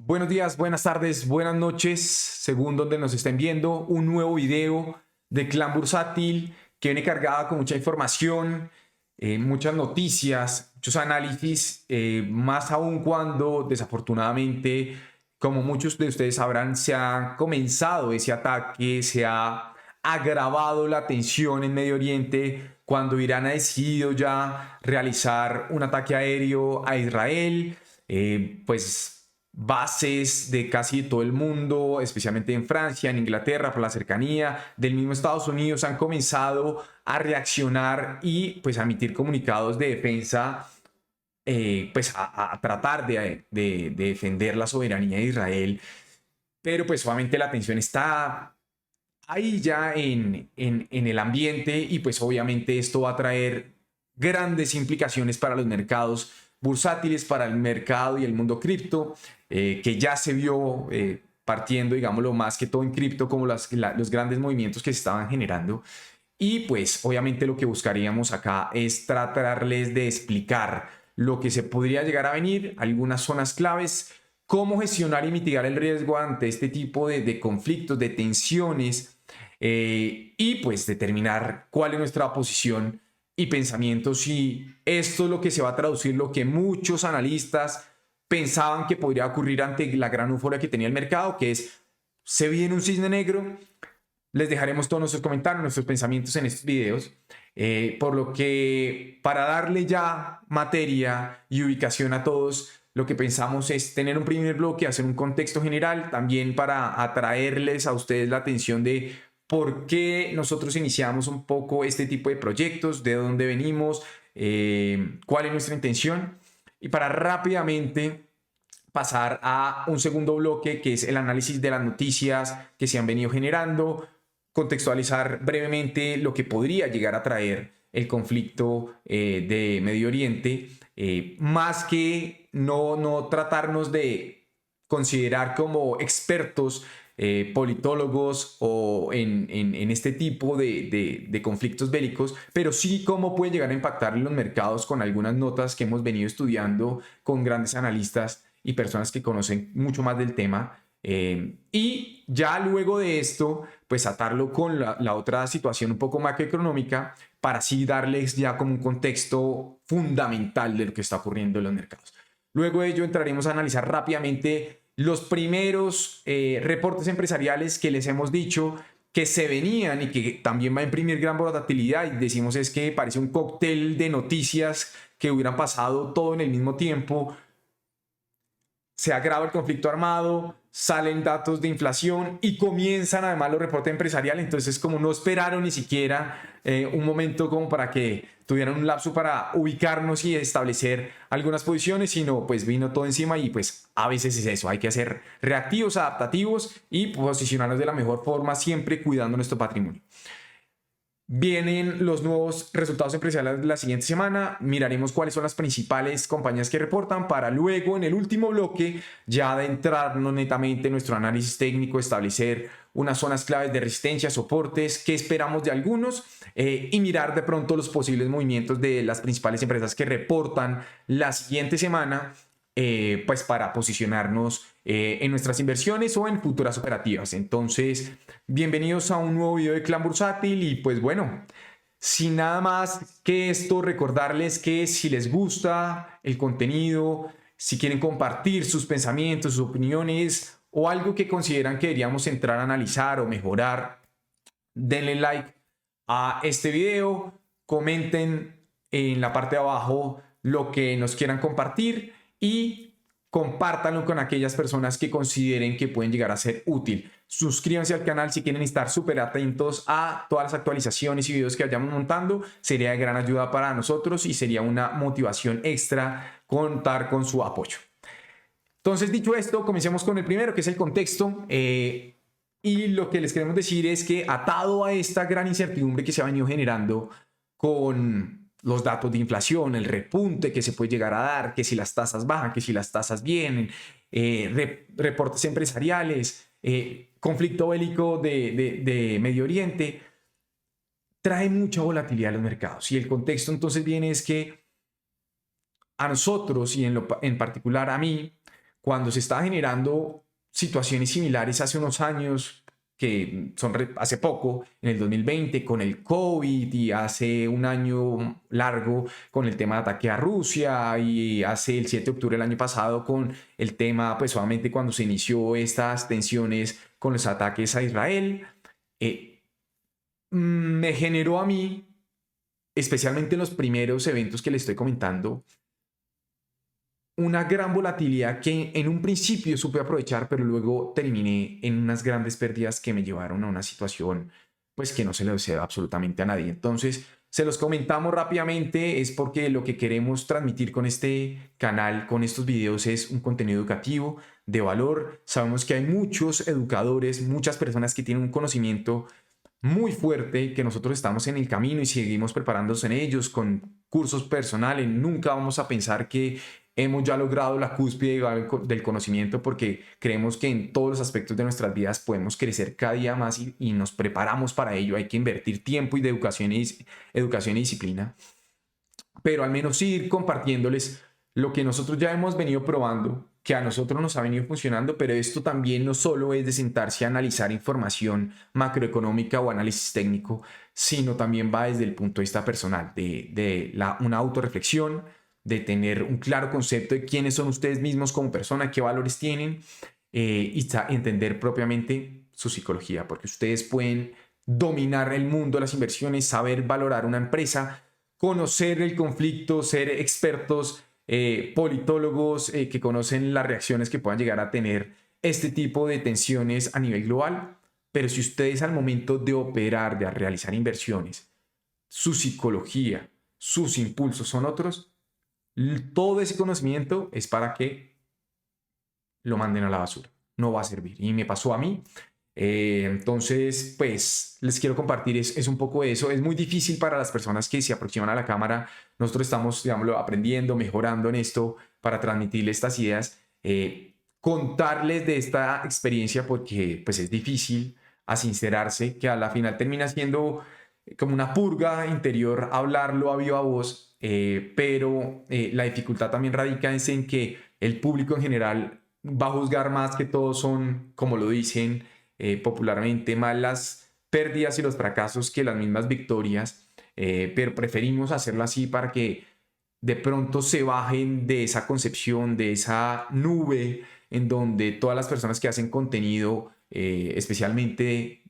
Buenos días, buenas tardes, buenas noches, según donde nos estén viendo, un nuevo video de Clan Bursátil que viene cargada con mucha información, muchas noticias, muchos análisis, más aún cuando desafortunadamente, como muchos de ustedes sabrán, se ha comenzado ese ataque, se ha agravado la tensión en Medio Oriente cuando Irán ha decidido ya realizar un ataque aéreo a Israel. Pues bases de casi todo el mundo, especialmente en Francia, en Inglaterra, por la cercanía del mismo Estados Unidos, han comenzado a reaccionar y pues a emitir comunicados de defensa, pues a tratar de defender la soberanía de Israel. Pero pues obviamente la tensión está ahí ya en el ambiente y pues obviamente esto va a traer grandes implicaciones para los mercados bursátiles, para el mercado y el mundo cripto, que ya se vio partiendo, digámoslo, más que todo en cripto, como los grandes movimientos que se estaban generando. Y pues obviamente lo que buscaríamos acá es tratarles de explicar lo que se podría llegar a venir, algunas zonas claves, cómo gestionar y mitigar el riesgo ante este tipo de conflictos, de tensiones, y pues determinar cuál es nuestra posición y pensamiento, si esto es lo que se va a traducir, lo que muchos analistas pensaban que podría ocurrir ante la gran euforia que tenía el mercado, que es, se viene un cisne negro. Les dejaremos todos nuestros comentarios, nuestros pensamientos en estos videos, por lo que para darle ya materia y ubicación a todos, lo que pensamos es tener un primer bloque, hacer un contexto general, también para atraerles a ustedes la atención de por qué nosotros iniciamos un poco este tipo de proyectos, de dónde venimos, cuál es nuestra intención, y para rápidamente pasar a un segundo bloque que es el análisis de las noticias que se han venido generando, contextualizar brevemente lo que podría llegar a traer el conflicto de Medio Oriente, más que no tratarnos de considerar como expertos, politólogos o en este tipo de conflictos bélicos, pero sí cómo puede llegar a impactar en los mercados con algunas notas que hemos venido estudiando con grandes analistas y personas que conocen mucho más del tema. Y ya luego de esto, pues atarlo con la otra situación un poco macroeconómica para así darles ya como un contexto fundamental de lo que está ocurriendo en los mercados. Luego de ello entraremos a analizar rápidamente los primeros reportes empresariales que les hemos dicho que se venían y que también va a imprimir gran volatilidad, y decimos es que parece un cóctel de noticias que hubieran pasado todo en el mismo tiempo. Se agrava el conflicto armado, salen datos de inflación y comienzan además los reportes empresariales. Entonces, como no esperaron ni siquiera un momento como para que tuvieran un lapso para ubicarnos y establecer algunas posiciones, sino pues vino todo encima, y pues a veces es eso, hay que ser reactivos, adaptativos y posicionarnos de la mejor forma, siempre cuidando nuestro patrimonio. Vienen los nuevos resultados empresariales de la siguiente semana. Miraremos cuáles son las principales compañías que reportan para luego, en el último bloque, ya adentrarnos netamente en nuestro análisis técnico, establecer unas zonas claves de resistencia, soportes, qué esperamos de algunos, y mirar de pronto los posibles movimientos de las principales empresas que reportan la siguiente semana, pues para posicionarnos en nuestras inversiones o en futuras operativas. Entonces, bienvenidos a un nuevo video de Clan Bursátil y pues bueno, sin nada más que esto, recordarles que si les gusta el contenido, si quieren compartir sus pensamientos, sus opiniones o algo que consideran que deberíamos entrar a analizar o mejorar, denle like a este video, comenten en la parte de abajo lo que nos quieran compartir y compártanlo con aquellas personas que consideren que pueden llegar a ser útil. Suscríbanse al canal si quieren estar súper atentos a todas las actualizaciones y videos que vayamos montando. Sería de gran ayuda para nosotros y sería una motivación extra contar con su apoyo. Entonces, dicho esto, comencemos con el primero, que es el contexto. Y lo que les queremos decir es que atado a esta gran incertidumbre que se ha venido generando con los datos de inflación, el repunte que se puede llegar a dar, que si las tasas bajan, que si las tasas vienen, reportes empresariales, conflicto bélico de Medio Oriente, trae mucha volatilidad a los mercados. Y el contexto entonces viene es que a nosotros y en particular a mí, cuando se estaban generando situaciones similares hace unos años, que son hace poco, en el 2020, con el COVID, y hace un año largo con el tema de ataque a Rusia, y hace el 7 de octubre del año pasado con el tema, pues solamente cuando se inició estas tensiones con los ataques a Israel, me generó a mí, especialmente en los primeros eventos que le estoy comentando, una gran volatilidad que en un principio supe aprovechar, pero luego terminé en unas grandes pérdidas que me llevaron a una situación pues que no se le desea absolutamente a nadie. Entonces, se los comentamos rápidamente, es porque lo que queremos transmitir con este canal, con estos videos, es un contenido educativo de valor. Sabemos que hay muchos educadores, muchas personas que tienen un conocimiento muy fuerte, que nosotros estamos en el camino y seguimos preparándonos en ellos con cursos personales. Nunca vamos a pensar que hemos ya logrado la cúspide del conocimiento, porque creemos que en todos los aspectos de nuestras vidas podemos crecer cada día más, y nos preparamos para ello. Hay que invertir tiempo y de educación y disciplina, pero al menos ir compartiéndoles lo que nosotros ya hemos venido probando, que a nosotros nos ha venido funcionando. Pero esto también no solo es de sentarse a analizar información macroeconómica o análisis técnico, sino también va desde el punto de vista personal, una autorreflexión, de tener un claro concepto de quiénes son ustedes mismos como persona, qué valores tienen, y entender propiamente su psicología, porque ustedes pueden dominar el mundo de las inversiones, saber valorar una empresa, conocer el conflicto, ser expertos, politólogos, que conocen las reacciones que puedan llegar a tener este tipo de tensiones a nivel global. Pero si ustedes al momento de operar, de realizar inversiones, su psicología, sus impulsos son otros, todo ese conocimiento es para que lo manden a la basura. No va a servir. Y me pasó a mí. Entonces, pues les quiero compartir es un poco eso. Es muy difícil para las personas que se aproximan a la cámara. Nosotros estamos, digámoslo, aprendiendo, mejorando en esto para transmitirles estas ideas, contarles de esta experiencia, porque pues es difícil a sincerarse, que a la final termina siendo como una purga interior hablarlo a viva voz, pero la dificultad también radica en que el público en general va a juzgar más que todos son, como lo dicen popularmente, más las pérdidas y los fracasos que las mismas victorias, pero preferimos hacerlo así para que de pronto se bajen de esa concepción, de esa nube en donde todas las personas que hacen contenido, especialmente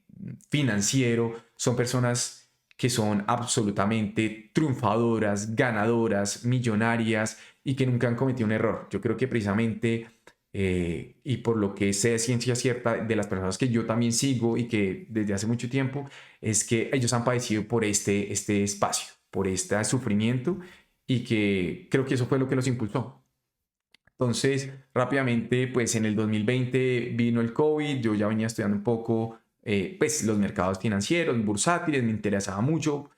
financiero, son personas que son absolutamente triunfadoras, ganadoras, millonarias, y que nunca han cometido un error. Yo creo que precisamente, y por lo que sé de ciencia cierta de las personas que yo también sigo y que desde hace mucho tiempo, es que ellos han padecido por este espacio, por este sufrimiento, y que creo que eso fue lo que los impulsó. Entonces, rápidamente, pues en el 2020 vino el COVID, yo ya venía estudiando un poco, pues los mercados financieros, bursátiles, me interesaba mucho,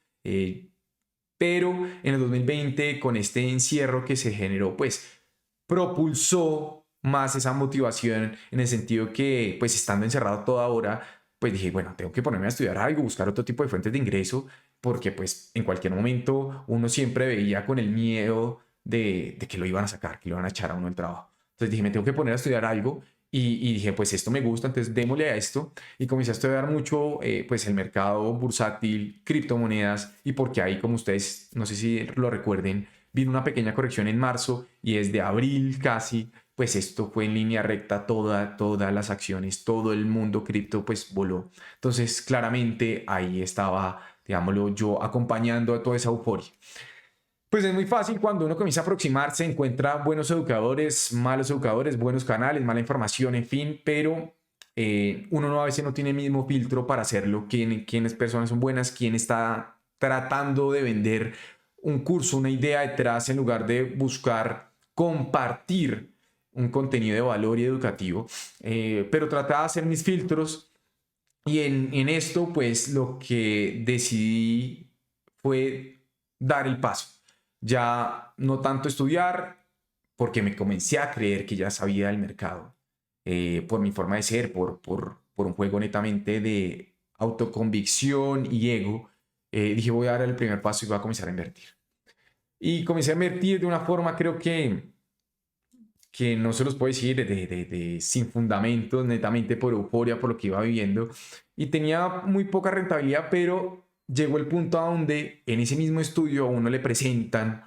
pero en el 2020, con este encierro que se generó, pues propulsó más esa motivación, en el sentido que, pues estando encerrado toda hora, pues dije, bueno, tengo que ponerme a estudiar algo, buscar otro tipo de fuentes de ingreso, porque pues en cualquier momento uno siempre veía con el miedo de que lo iban a sacar, que lo iban a echar a uno del trabajo. Entonces dije, me tengo que poner a estudiar algo, y dije, pues esto me gusta, entonces démosle a esto, y comencé a estudiar mucho, pues el mercado bursátil, criptomonedas, y porque ahí, como ustedes, no sé si lo recuerden, vino una pequeña corrección en marzo, y desde abril casi, pues esto fue en línea recta, todas las acciones, todo el mundo cripto pues voló. Entonces claramente ahí estaba, digámoslo, yo acompañando a toda esa euforia. Pues es muy fácil cuando uno comienza a aproximarse, encuentra buenos educadores, malos educadores, buenos canales, mala información, en fin, pero uno no, a veces no tiene el mismo filtro para hacerlo. ¿Quiénes personas son buenas? ¿Quién está tratando de vender un curso, una idea detrás, en lugar de buscar compartir un contenido de valor y educativo? Pero trataba de hacer mis filtros, y en esto pues lo que decidí fue dar el paso. Ya no tanto estudiar, porque me comencé a creer que ya sabía del mercado, por mi forma de ser, por un juego netamente de autoconvicción y ego. Dije, voy a dar el primer paso y voy a comenzar a invertir. Y comencé a invertir de una forma, creo que que no se los puedo decir, sin fundamentos, netamente por euforia, por lo que iba viviendo. Y tenía muy poca rentabilidad, pero llegó el punto a donde en ese mismo estudio a uno le presentan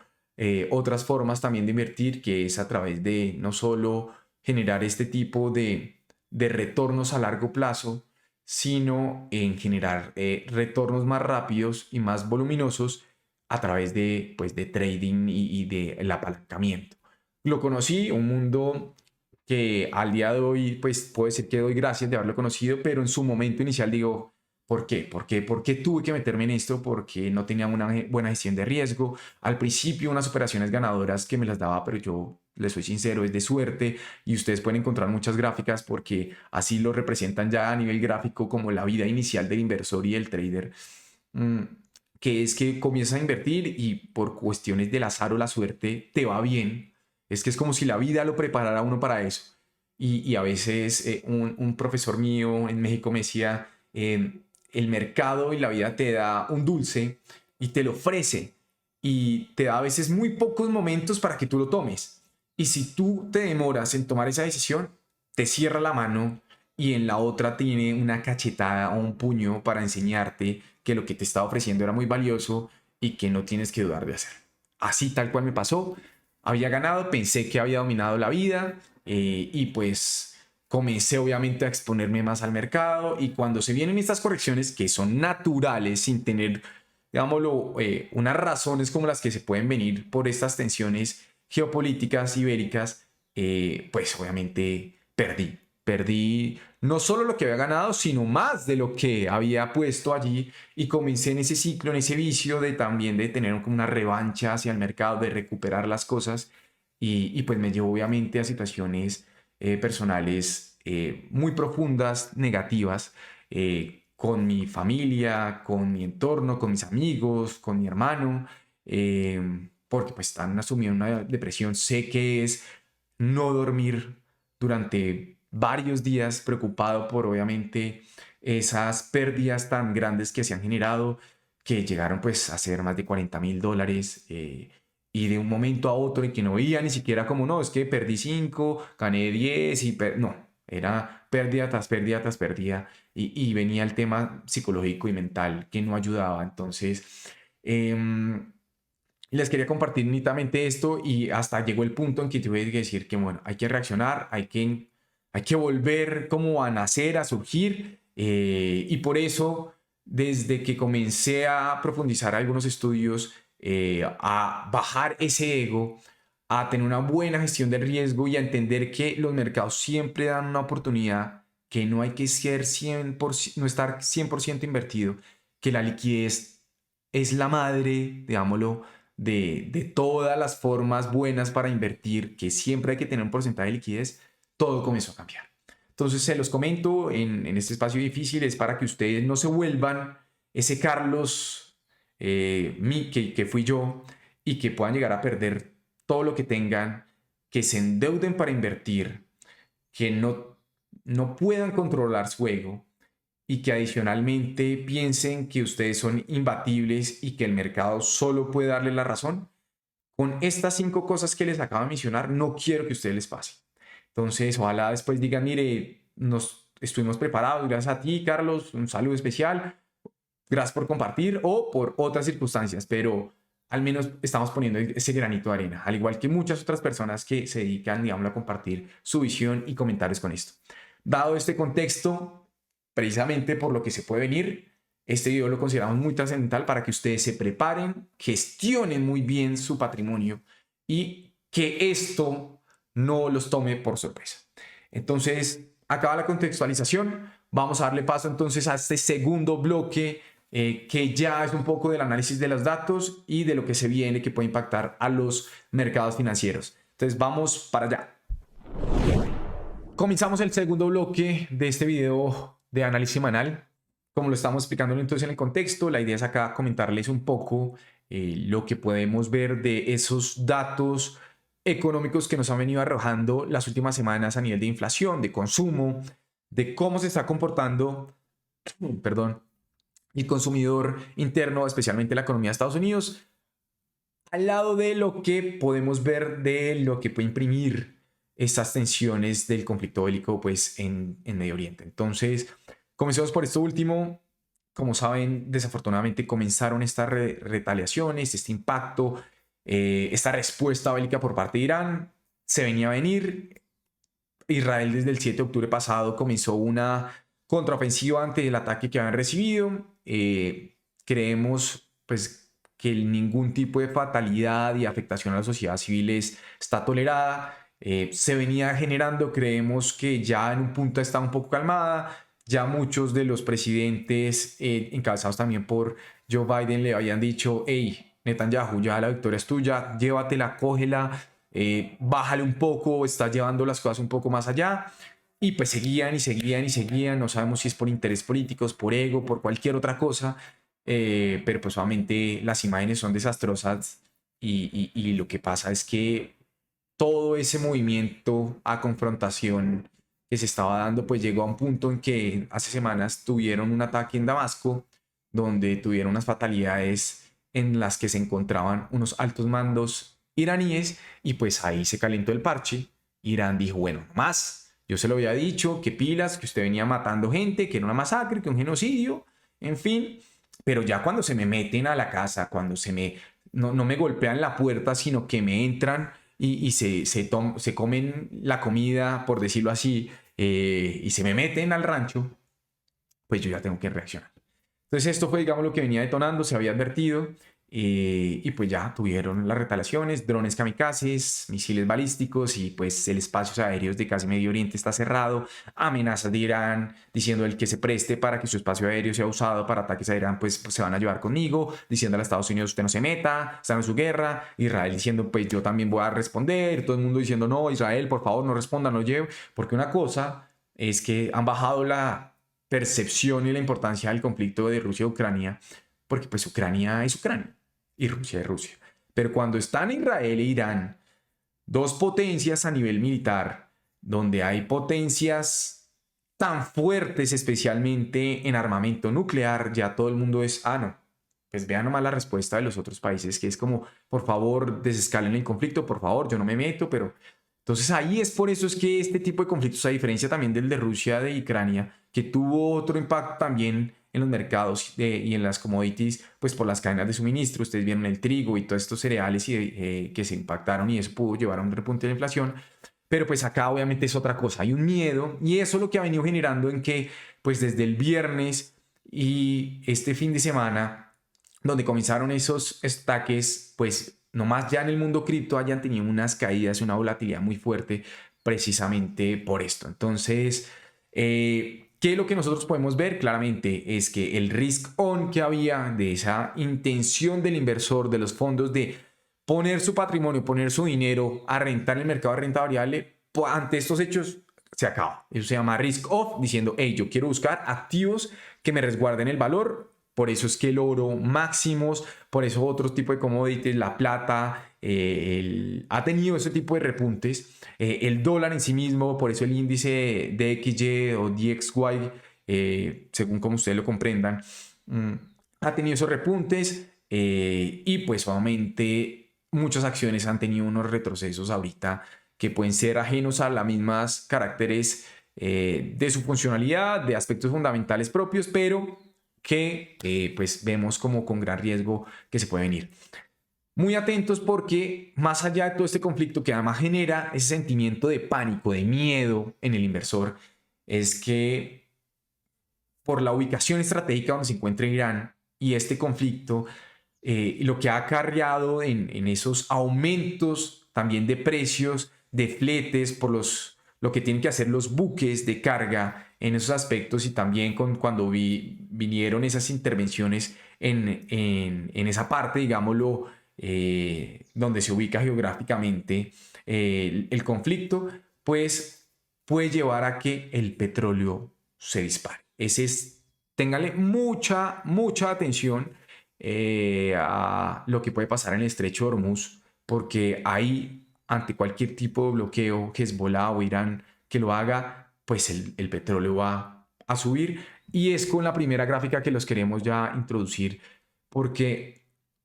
otras formas también de invertir, que es a través de no solo generar este tipo de retornos a largo plazo, sino en generar retornos más rápidos y más voluminosos a través de, pues, de trading y del apalancamiento. Lo conocí, un mundo que al día de hoy, pues puede ser que doy gracias de haberlo conocido, pero en su momento inicial digo, ¿por qué? ¿Por qué tuve que meterme en esto? Porque no tenía una buena gestión de riesgo. Al principio unas operaciones ganadoras que me las daba, pero yo les soy sincero, es de suerte y ustedes pueden encontrar muchas gráficas porque así lo representan ya a nivel gráfico como la vida inicial del inversor y del trader. Mm, que es que comienzas a invertir y por cuestiones del azar o la suerte te va bien. Es que es como si la vida lo preparara a uno para eso. Y a veces un profesor mío en México me decía, el mercado y la vida te da un dulce y te lo ofrece y te da a veces muy pocos momentos para que tú lo tomes. Y si tú te demoras en tomar esa decisión, te cierra la mano y en la otra tiene una cachetada o un puño para enseñarte que lo que te estaba ofreciendo era muy valioso y que no tienes que dudar de hacer. Así tal cual me pasó. Había ganado, pensé que había dominado la vida y pues comencé obviamente a exponerme más al mercado y cuando se vienen estas correcciones que son naturales sin tener, digámoslo, unas razones como las que se pueden venir por estas tensiones geopolíticas ibéricas, pues obviamente perdí no solo lo que había ganado, sino más de lo que había puesto allí y comencé en ese ciclo, en ese vicio de también de tener como una revancha hacia el mercado, de recuperar las cosas y pues me llevó obviamente a situaciones personales muy profundas, negativas, con mi familia, con mi entorno, con mis amigos, con mi hermano, porque pues están asumiendo una depresión. Sé que es no dormir durante varios días preocupado por obviamente esas pérdidas tan grandes que se han generado, que llegaron pues a ser más de $40,000 y de un momento a otro en que no veía ni siquiera como no, es que perdí 5 gané 10 y no, era pérdida tras pérdida tras pérdida y venía el tema psicológico y mental que no ayudaba. Entonces, les quería compartir nítidamente esto y hasta llegó el punto en que tuve que decir que, bueno, hay que reaccionar, hay que volver como a nacer, a surgir. Y por eso, desde que comencé a profundizar algunos estudios, a bajar ese ego, a tener una buena gestión del riesgo y a entender que los mercados siempre dan una oportunidad, que no hay que ser 100%, no estar 100% invertido, que la liquidez es la madre, digámoslo, de todas las formas buenas para invertir, que siempre hay que tener un porcentaje de liquidez, todo comenzó a cambiar. Entonces se los comento en este espacio difícil, es para que ustedes no se vuelvan ese Carlos que fui yo y que puedan llegar a perder todo lo que tengan, que se endeuden para invertir, que no puedan controlar su ego y que adicionalmente piensen que ustedes son imbatibles y que el mercado solo puede darle la razón. Con estas 5 cosas que les acabo de mencionar, no quiero que a ustedes les pase. Entonces, ojalá después digan, mire, nos estuvimos preparados, gracias a ti, Carlos, un saludo especial, gracias por compartir o por otras circunstancias, pero al menos estamos poniendo ese granito de arena, al igual que muchas otras personas que se dedican, digamos, a compartir su visión y comentarios con esto. Dado este contexto, precisamente por lo que se puede venir, este video lo consideramos muy trascendental para que ustedes se preparen, gestionen muy bien su patrimonio y que esto no los tome por sorpresa. Entonces, acaba la contextualización. Vamos a darle paso entonces a este segundo bloque que ya es un poco del análisis de los datos y de lo que se viene que puede impactar a los mercados financieros. Entonces, vamos para allá. Comenzamos el segundo bloque de este video de análisis semanal. Como lo estamos explicando entonces en el contexto, la idea es acá comentarles un poco lo que podemos ver de esos datos económicos que nos han venido arrojando las últimas semanas a nivel de inflación, de consumo, de cómo se está comportando, perdón, el consumidor interno, especialmente la economía de Estados Unidos, al lado de lo que podemos ver de lo que puede imprimir estas tensiones del conflicto bélico pues, en Medio Oriente. Entonces, comencemos por esto último. Como saben, desafortunadamente comenzaron estas retaliaciones, este impacto, esta respuesta bélica por parte de Irán. Se venía a venir. Israel desde el 7 de octubre pasado comenzó una contraofensiva ante el ataque que habían recibido. Creemos pues, que ningún tipo de fatalidad y afectación a la sociedad civil está tolerada. Se venía generando, creemos que ya en un punto está un poco calmada. Ya muchos de los presidentes, encabezados también por Joe Biden, le habían dicho: hey, Netanyahu, ya la victoria es tuya, llévatela, cógela, bájale un poco, estás llevando las cosas un poco más allá. Y pues seguían y seguían y seguían. No sabemos si es por interés políticos, por ego, por cualquier otra cosa. Pero pues obviamente las imágenes son desastrosas y lo que pasa es que todo ese movimiento a confrontación que se estaba dando pues llegó a un punto en que hace semanas tuvieron un ataque en Damasco donde tuvieron unas fatalidades en las que se encontraban unos altos mandos iraníes y pues ahí se calentó el parche. Irán dijo: bueno, más, yo se lo había dicho, que pilas, que usted venía matando gente, que era una masacre, que un genocidio, en fin. Pero ya cuando se me meten a la casa, cuando no me golpean la puerta, sino que me entran y se comen la comida, por decirlo así, y se me meten al rancho, pues yo ya tengo que reaccionar. Entonces esto fue, digamos, lo que venía detonando, se había advertido, y pues ya tuvieron las retaliaciones, drones kamikazes, misiles balísticos, y pues el espacio aéreo de casi Medio Oriente está cerrado, amenazas de Irán diciendo el que se preste para que su espacio aéreo sea usado para ataques a Irán, pues se van a llevar conmigo, diciendo a Estados Unidos: usted no se meta, están en su guerra. Israel diciendo: pues yo también voy a responder. Todo el mundo diciendo: no, Israel, por favor, no responda, no lleve. Porque una cosa es que han bajado la percepción y la importancia del conflicto de Rusia-Ucrania, porque pues Ucrania es Ucrania y Rusia es Rusia. Pero cuando están Israel e Irán, dos potencias a nivel militar, donde hay potencias tan fuertes, especialmente en armamento nuclear, ya todo el mundo es: ah, no, pues vean nomás la respuesta de los otros países, que es como: por favor, desescalen el conflicto, por favor, yo no me meto. Pero entonces ahí es por eso es que este tipo de conflictos, a diferencia también del de Rusia, de Ucrania, que tuvo otro impacto también en los mercados y en las commodities, pues por las cadenas de suministro. Ustedes vieron el trigo y todos estos cereales que se impactaron, y eso pudo llevar a un repunte de la inflación. Pero pues acá obviamente es otra cosa, hay un miedo, y eso es lo que ha venido generando en que pues desde el viernes y este fin de semana, donde comenzaron esos ataques, pues nomás ya en el mundo cripto hayan tenido unas caídas y una volatilidad muy fuerte precisamente por esto. Entonces, ¿qué es lo que nosotros podemos ver? Claramente es que el risk on que había de esa intención del inversor, de los fondos, de poner su patrimonio, poner su dinero a rentar en el mercado de renta variable, ante estos hechos se acaba. Eso se llama risk off, diciendo: hey, yo quiero buscar activos que me resguarden el valor. Por eso es que el oro máximos, por eso otro tipo de commodities, la plata, ha tenido ese tipo de repuntes. El dólar en sí mismo, por eso el índice DXY o DXY, según como ustedes lo comprendan, ha tenido esos repuntes, y pues obviamente muchas acciones han tenido unos retrocesos ahorita que pueden ser ajenos a las mismas caracteres de su funcionalidad, de aspectos fundamentales propios, pero que pues vemos como con gran riesgo que se puede venir. Muy atentos, porque más allá de todo este conflicto que además genera ese sentimiento de pánico, de miedo en el inversor, es que por la ubicación estratégica donde se encuentra Irán y este conflicto, lo que ha acarreado en esos aumentos también de precios, de fletes por lo que tienen que hacer los buques de carga en esos aspectos, y también cuando vinieron esas intervenciones en esa parte, digámoslo, donde se ubica geográficamente el conflicto, pues puede llevar a que el petróleo se dispare. Téngale mucha, mucha atención a lo que puede pasar en el estrecho de Hormuz, porque ahí, ante cualquier tipo de bloqueo, Hezbollah o Irán que lo haga, pues el petróleo va a subir. Y es con la primera gráfica que los queremos ya introducir, porque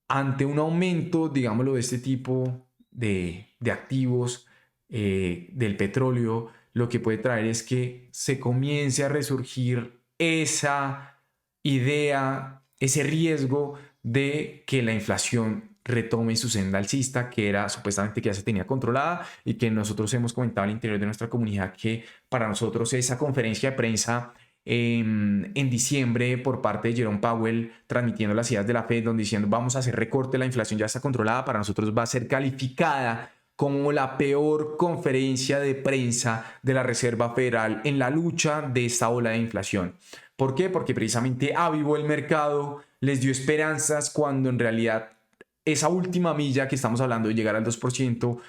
ante un aumento, digámoslo, de este tipo de activos, del petróleo, lo que puede traer es que se comience a resurgir esa idea, ese riesgo de que la inflación retome su senda alcista, que era supuestamente que ya se tenía controlada, y que nosotros hemos comentado al interior de nuestra comunidad que para nosotros esa conferencia de prensa en diciembre por parte de Jerome Powell transmitiendo las ideas de la Fed, donde diciendo vamos a hacer recorte, la inflación ya está controlada, para nosotros va a ser calificada como la peor conferencia de prensa de la Reserva Federal en la lucha de esta ola de inflación. ¿Por qué? Porque precisamente avivó el mercado, les dio esperanzas cuando en realidad esa última milla que estamos hablando de llegar al 2%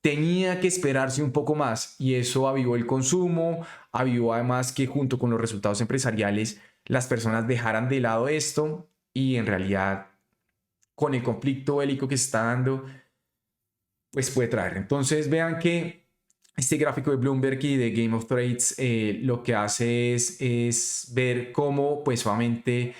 tenía que esperarse un poco más, y eso avivó el consumo, avivó además que junto con los resultados empresariales las personas dejaran de lado esto, y en realidad con el conflicto bélico que se está dando pues puede traer. Entonces vean que este gráfico de Bloomberg y de Game of Trades lo que hace es ver cómo pues solamente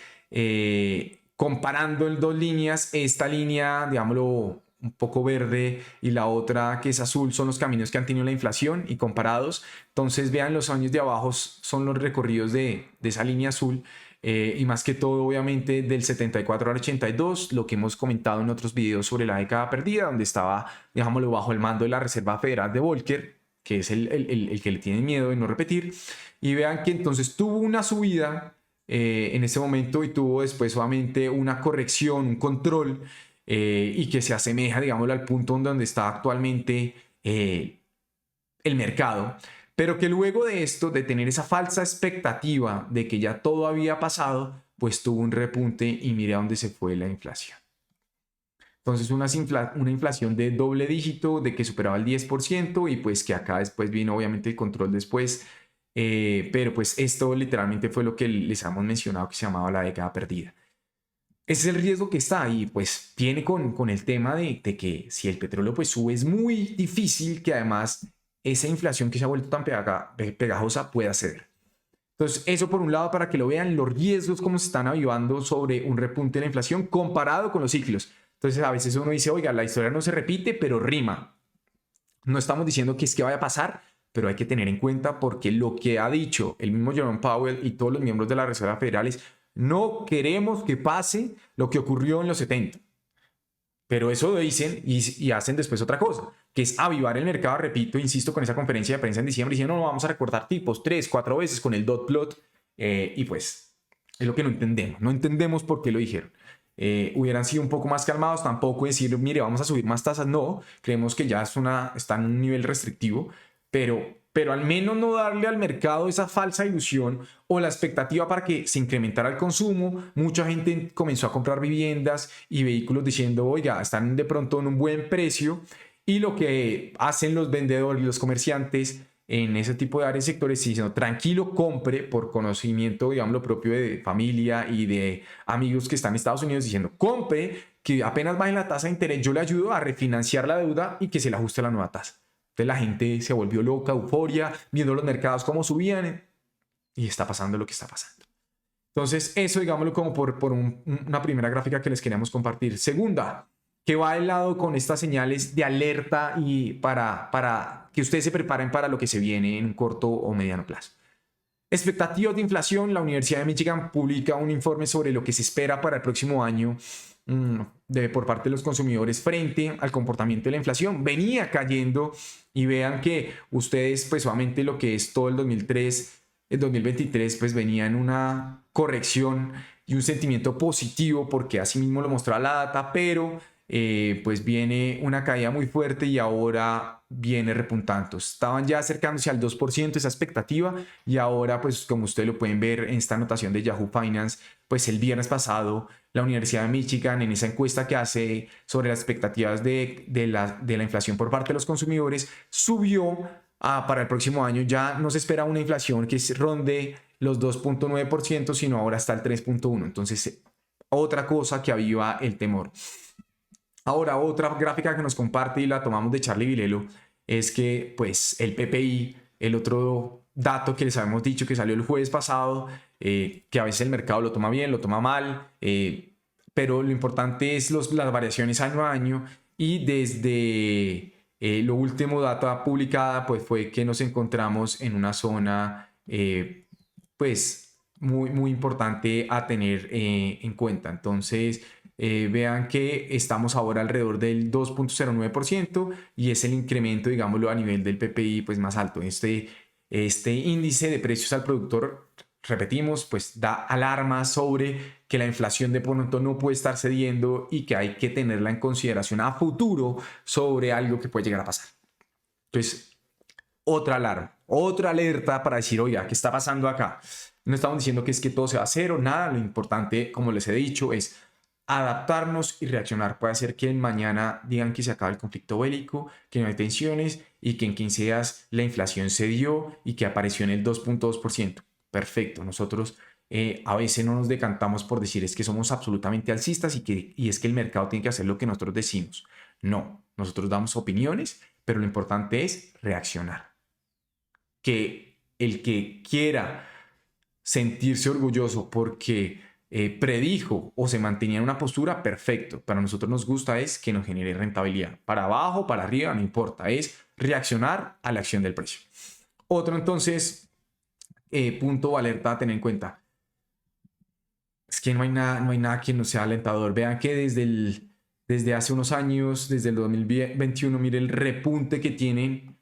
comparando en dos líneas, esta línea, digámoslo, un poco verde y la otra que es azul son los caminos que han tenido la inflación y comparados. Entonces vean, los años de abajo son los recorridos de esa línea azul. Y más que todo obviamente del 74 al 82, lo que hemos comentado en otros videos sobre la década perdida, donde estaba, digámoslo, bajo el mando de la Reserva Federal de Volcker, que es el que le tiene miedo de no repetir. Y vean que entonces tuvo una subida en ese momento y tuvo después obviamente una corrección, un control, y que se asemeja, digámoslo, al punto donde está actualmente el mercado, pero que luego de esto, de tener esa falsa expectativa de que ya todo había pasado, pues tuvo un repunte y mire a dónde se fue la inflación. Entonces una inflación de doble dígito, de que superaba el 10%, y pues que acá después vino obviamente el control después, pero pues esto literalmente fue lo que les hemos mencionado que se llamaba la década perdida. Ese es el riesgo que está, y pues viene con el tema de que si el petróleo pues sube, es muy difícil que además esa inflación que se ha vuelto tan pegajosa pueda ceder. Entonces eso por un lado, para que lo vean, los riesgos como se están avivando sobre un repunte de la inflación comparado con los ciclos. Entonces a veces uno dice, oiga, la historia no se repite, pero rima. No estamos diciendo que es que vaya a pasar, pero hay que tener en cuenta porque lo que ha dicho el mismo Jerome Powell y todos los miembros de la Reserva Federal es: no queremos que pase lo que ocurrió en los 70. Pero eso lo dicen y hacen después otra cosa, que es avivar el mercado. Repito, insisto, con esa conferencia de prensa en diciembre diciendo no, vamos a recortar tipos 3, 4 veces con el dot plot, y pues es lo que no entendemos. No entendemos por qué lo dijeron. Hubieran sido un poco más calmados, tampoco decir, mire, vamos a subir más tasas. No, creemos que ya está en un nivel restrictivo, pero al menos no darle al mercado esa falsa ilusión o la expectativa para que se incrementara el consumo. Mucha gente comenzó a comprar viviendas y vehículos diciendo, oiga, están de pronto en un buen precio, y lo que hacen los vendedores y los comerciantes en ese tipo de áreas y sectores, diciendo, tranquilo, compre, por conocimiento, digamos, lo propio de familia y de amigos que están en Estados Unidos, diciendo, compre, que apenas baje la tasa de interés, yo le ayudo a refinanciar la deuda y que se le ajuste la nueva tasa. Entonces la gente se volvió loca, euforia, viendo los mercados cómo subían, y está pasando lo que está pasando. Entonces eso, digámoslo, como por una primera gráfica que les queríamos compartir. Segunda, que va del lado con estas señales de alerta y para que ustedes se preparen para lo que se viene en un corto o mediano plazo. Expectativas de inflación. La Universidad de Michigan publica un informe sobre lo que se espera para el próximo año por parte de los consumidores frente al comportamiento de la inflación. Venía cayendo, y vean que ustedes pues solamente lo que es todo el 2023 pues venía en una corrección y un sentimiento positivo, porque así mismo lo mostraba la data, pero pues viene una caída muy fuerte y ahora viene repuntando. Estaban ya acercándose al 2% esa expectativa, y ahora pues como ustedes lo pueden ver en esta anotación de Yahoo Finance, pues el viernes pasado la Universidad de Michigan, en esa encuesta que hace sobre las expectativas de la inflación por parte de los consumidores, subió para el próximo año. Ya no se espera una inflación que ronde los 2.9%, sino ahora está el 3.1%. Entonces otra cosa que aviva el temor. Ahora, otra gráfica que nos comparte y la tomamos de Charlie Vilelo es que pues el PPI, el otro dato que les habíamos dicho que salió el jueves pasado, que a veces el mercado lo toma bien, lo toma mal, pero lo importante es las variaciones año a año, y desde Lo último data publicada pues, fue que nos encontramos en una zona pues, muy importante a tener en cuenta. Entonces, vean que estamos ahora alrededor del 2.09% y es el incremento, digámoslo, a nivel del PPI pues, más alto. Este índice de precios al productor, repetimos, pues da alarma sobre que la inflación de pronto no puede estar cediendo y que hay que tenerla en consideración a futuro sobre algo que puede llegar a pasar. Entonces, otra alarma, otra alerta para decir, oiga, ¿qué está pasando acá? No estamos diciendo que es que todo se va a hacer o nada, lo importante, como les he dicho, es adaptarnos y reaccionar. Puede ser que mañana digan que se acaba el conflicto bélico, que no hay tensiones y que en 15 días la inflación se dio y que apareció en el 2.2%. Perfecto, nosotros a veces no nos decantamos por decir es que somos absolutamente alcistas y es que el mercado tiene que hacer lo que nosotros decimos. No, nosotros damos opiniones, pero lo importante es reaccionar. Que el que quiera sentirse orgulloso porque predijo o se mantenía en una postura, perfecto. Para nosotros nos gusta es que nos genere rentabilidad. Para abajo, para arriba, no importa. Es reaccionar a la acción del precio. Otro entonces, punto o alerta a tener en cuenta. Es que no hay nada que no sea alentador. Vean que desde hace unos años, desde el 2021, mire el repunte que tienen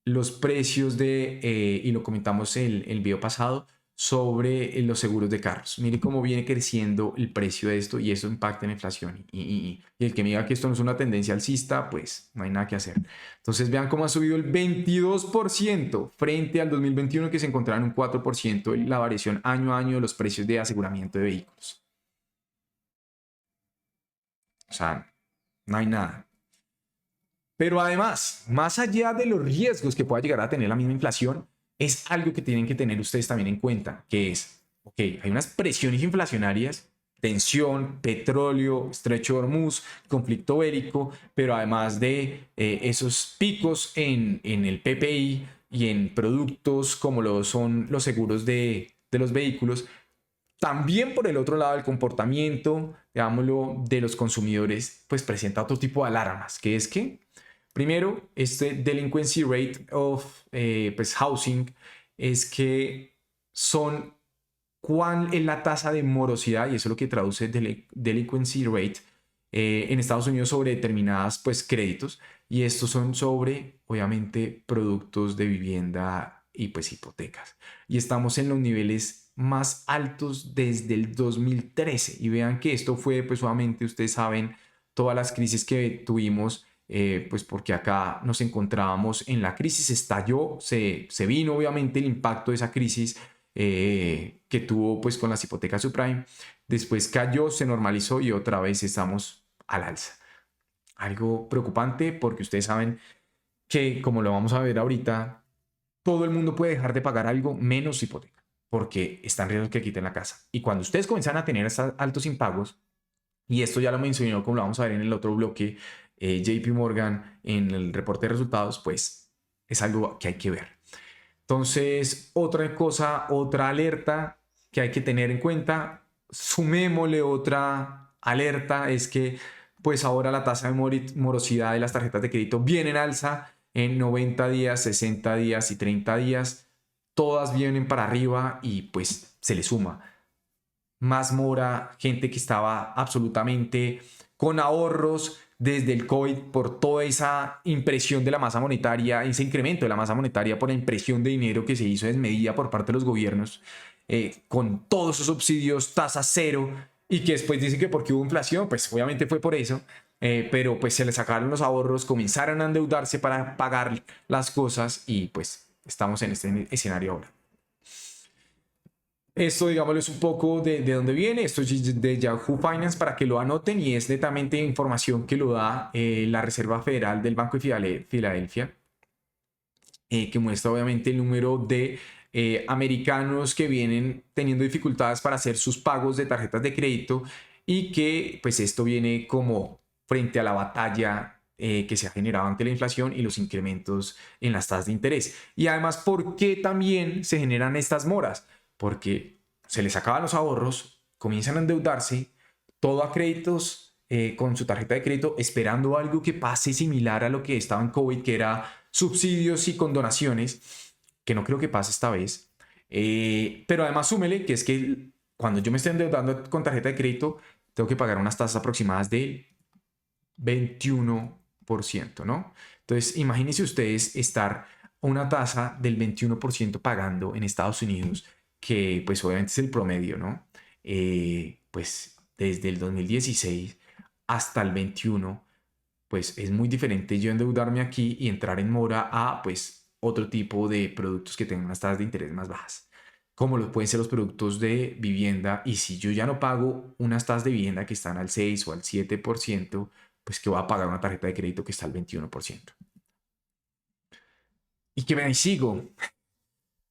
los precios y lo comentamos el video pasado, sobre los seguros de carros. Mire cómo viene creciendo el precio de esto y eso impacta en la inflación. Y el que me diga que esto no es una tendencia alcista, pues no hay nada que hacer. Entonces vean cómo ha subido el 22% frente al 2021 que se encontraba en un 4% la variación año a año de los precios de aseguramiento de vehículos. O sea, no hay nada. Pero además, más allá de los riesgos que pueda llegar a tener la misma inflación, es algo que tienen que tener ustedes también en cuenta, que es, ok, hay unas presiones inflacionarias, tensión, petróleo, estrecho de Hormuz, conflicto bélico, pero además de esos picos en el PPI y en productos como lo son los seguros de los vehículos, también por el otro lado el comportamiento, digámoslo, de los consumidores, pues presenta otro tipo de alarmas, que es que primero, este delinquency rate of pues housing es que son cuál es la tasa de morosidad, y eso es lo que traduce delinquency rate en Estados Unidos sobre determinadas pues créditos, y estos son sobre obviamente productos de vivienda y pues hipotecas. Y estamos en los niveles más altos desde el 2013 y vean que esto fue pues obviamente ustedes saben todas las crisis que tuvimos pues porque acá nos encontrábamos en la crisis, estalló, se vino obviamente el impacto de esa crisis que tuvo pues con las hipotecas subprime, después cayó, se normalizó y otra vez estamos al alza. Algo preocupante porque ustedes saben que, como lo vamos a ver ahorita, todo el mundo puede dejar de pagar algo menos hipoteca porque está en riesgo que quiten la casa. Y cuando ustedes comienzan a tener estos altos impagos, y esto ya lo mencionó como lo vamos a ver en el otro bloque, JP Morgan en el reporte de resultados, pues es algo que hay que ver. Entonces, otra cosa, otra alerta que hay que tener en cuenta, sumémosle otra alerta, es que pues ahora la tasa de morosidad de las tarjetas de crédito viene en alza en 90 días, 60 días y 30 días. Todas vienen para arriba y pues se le suma más mora, gente que estaba absolutamente con ahorros desde el COVID por toda esa impresión de la masa monetaria, ese incremento de la masa monetaria por la impresión de dinero que se hizo desmedida por parte de los gobiernos, con todos esos subsidios, tasa cero, y que después dicen que porque hubo inflación, pues obviamente fue por eso, pero pues se les sacaron los ahorros, comenzaron a endeudarse para pagar las cosas y pues estamos en este escenario ahora. Esto, digámoslo, es un poco de dónde viene. Esto es de Yahoo Finance para que lo anoten y es netamente información que lo da la Reserva Federal del Banco de Filadelfia, que muestra obviamente el número de americanos que vienen teniendo dificultades para hacer sus pagos de tarjetas de crédito y que pues esto viene como frente a la batalla que se ha generado ante la inflación y los incrementos en las tasas de interés. Y además, ¿por qué también se generan estas moras? Porque se les acaban los ahorros, comienzan a endeudarse, todo a créditos con su tarjeta de crédito esperando algo que pase similar a lo que estaba en COVID, que era subsidios y condonaciones, que no creo que pase esta vez. Pero además súmele que es que cuando yo me estoy endeudando con tarjeta de crédito, tengo que pagar unas tasas aproximadas del 21%, ¿no? Entonces, imagínense ustedes estar a una tasa del 21% pagando en Estados Unidos, que pues obviamente es el promedio, ¿no? Pues desde el 2016 hasta el 21, pues es muy diferente yo endeudarme aquí y entrar en mora a pues otro tipo de productos que tengan unas tasas de interés más bajas, como lo pueden ser los productos de vivienda. Y si yo ya no pago unas tasas de vivienda que están al 6 o al 7%, pues que voy a pagar una tarjeta de crédito que está al 21%. Y que me sigo.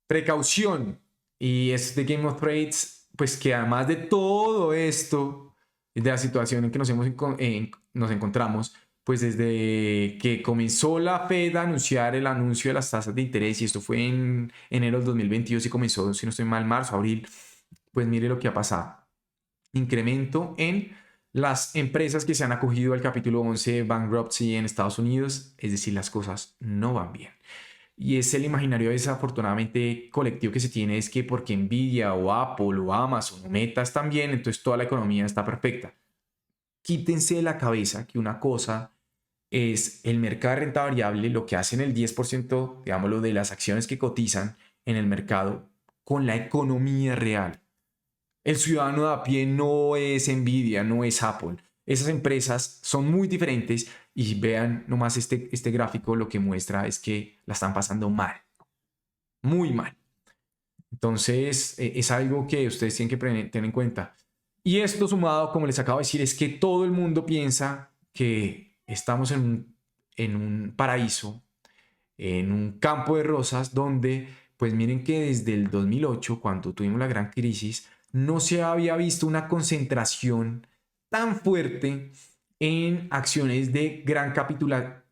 Precaución. Y este Game of Trades, pues que además de todo esto, de la situación en que nos encontramos, pues desde que comenzó la Fed a anunciar el anuncio de las tasas de interés, y esto fue en enero del 2022 y comenzó, si no estoy mal, marzo, abril, pues mire lo que ha pasado. Incremento en las empresas que se han acogido al capítulo 11 de bankruptcy en Estados Unidos, es decir, las cosas no van bien. Y es el imaginario desafortunadamente colectivo que se tiene, es que porque Nvidia o Apple o Amazon o Meta están bien, entonces toda la economía está perfecta. Quítense de la cabeza que una cosa es el mercado de renta variable, lo que hacen el 10%, digámoslo, de las acciones que cotizan en el mercado con la economía real. El ciudadano de a pie no es Nvidia, no es Apple. Esas empresas son muy diferentes y vean nomás este gráfico, lo que muestra es que la están pasando mal, muy mal. Entonces, es algo que ustedes tienen que tener en cuenta. Y esto sumado, como les acabo de decir, es que todo el mundo piensa que estamos en un paraíso, en un campo de rosas, donde, pues miren que desde el 2008, cuando tuvimos la gran crisis, no se había visto una concentración tan fuerte en acciones de gran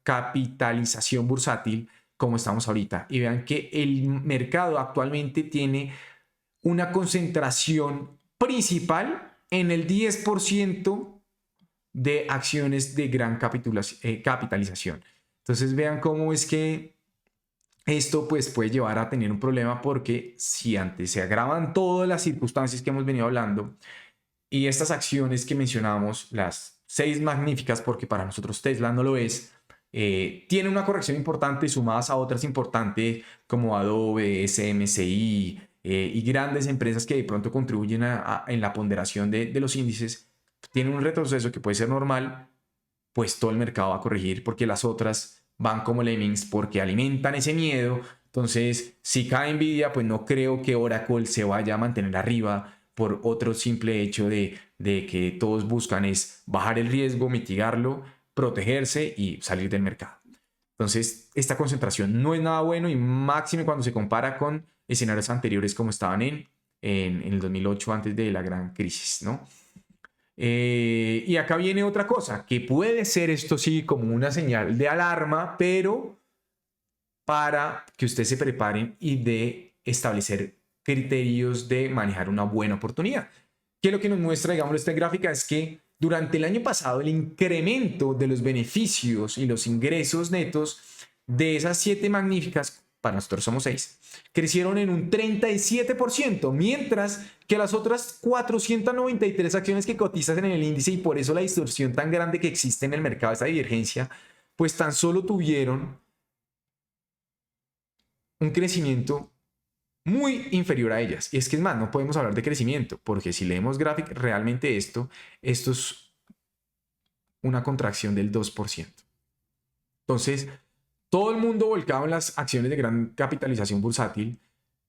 capitalización bursátil como estamos ahorita. Y vean que el mercado actualmente tiene una concentración principal en el 10% de acciones de gran capitalización. Entonces vean cómo es que esto pues puede llevar a tener un problema, porque si antes se agravan todas las circunstancias que hemos venido hablando y estas acciones que mencionamos, las 6 magníficas, porque para nosotros Tesla no lo es, tiene una corrección importante sumadas a otras importantes como Adobe, SMCI y grandes empresas que de pronto contribuyen en la ponderación de los índices, tienen un retroceso que puede ser normal, pues todo el mercado va a corregir porque las otras van como lemmings porque alimentan ese miedo. Entonces, si cae Nvidia, pues no creo que Oracle se vaya a mantener arriba por otro simple hecho de que todos buscan es bajar el riesgo, mitigarlo, protegerse y salir del mercado. Entonces, esta concentración no es nada bueno, y máximo cuando se compara con escenarios anteriores como estaban en el 2008 antes de la gran crisis, ¿no? Y acá viene otra cosa, que puede ser esto sí como una señal de alarma, pero para que ustedes se preparen y de establecer criterios de manejar una buena oportunidad. Que lo que nos muestra, digamos, esta gráfica es que durante el año pasado el incremento de los beneficios y los ingresos netos de esas 7 magníficas, para nosotros somos 6, crecieron en un 37%, mientras que las otras 493 acciones que cotizan en el índice, y por eso la distorsión tan grande que existe en el mercado, esa divergencia, pues tan solo tuvieron un crecimiento muy inferior a ellas. Y es que es más, no podemos hablar de crecimiento, porque si leemos gráfico, realmente esto es una contracción del 2%. Entonces, todo el mundo volcado en las acciones de gran capitalización bursátil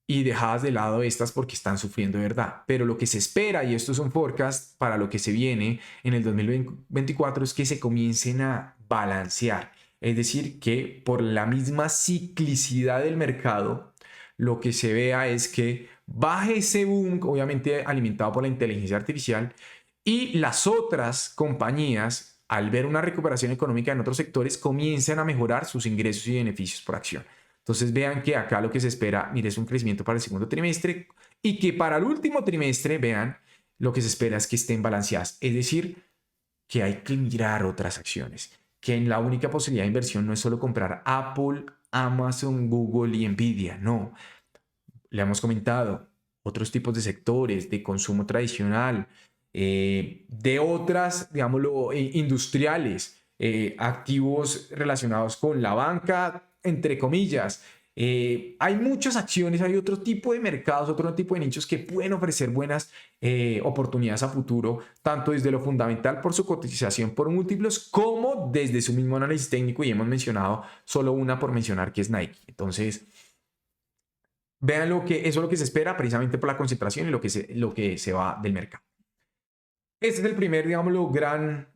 y dejadas de lado estas porque están sufriendo de verdad. Pero lo que se espera, y esto es un forecast para lo que se viene en el 2024, es que se comiencen a balancear. Es decir, que por la misma ciclicidad del mercado, lo que se vea es que baje ese boom, obviamente alimentado por la inteligencia artificial, y las otras compañías, al ver una recuperación económica en otros sectores, comiencen a mejorar sus ingresos y beneficios por acción. Entonces vean que acá lo que se espera, mire, es un crecimiento para el segundo trimestre, y que para el último trimestre, vean, lo que se espera es que estén balanceadas. Es decir, que hay que mirar otras acciones, que en la única posibilidad de inversión no es solo comprar Apple, Amazon, Google y Nvidia, no. Le hemos comentado otros tipos de sectores de consumo tradicional, de otras, digámoslo, industriales, activos relacionados con la banca, entre comillas. Hay muchas acciones, hay otro tipo de mercados, otro tipo de nichos que pueden ofrecer buenas oportunidades a futuro, tanto desde lo fundamental por su cotización por múltiplos, como desde su mismo análisis técnico, y hemos mencionado solo una por mencionar, que es Nike. Entonces, vean eso es lo que se espera precisamente por la concentración y lo que se va del mercado. Este es el primer, digámoslo, gran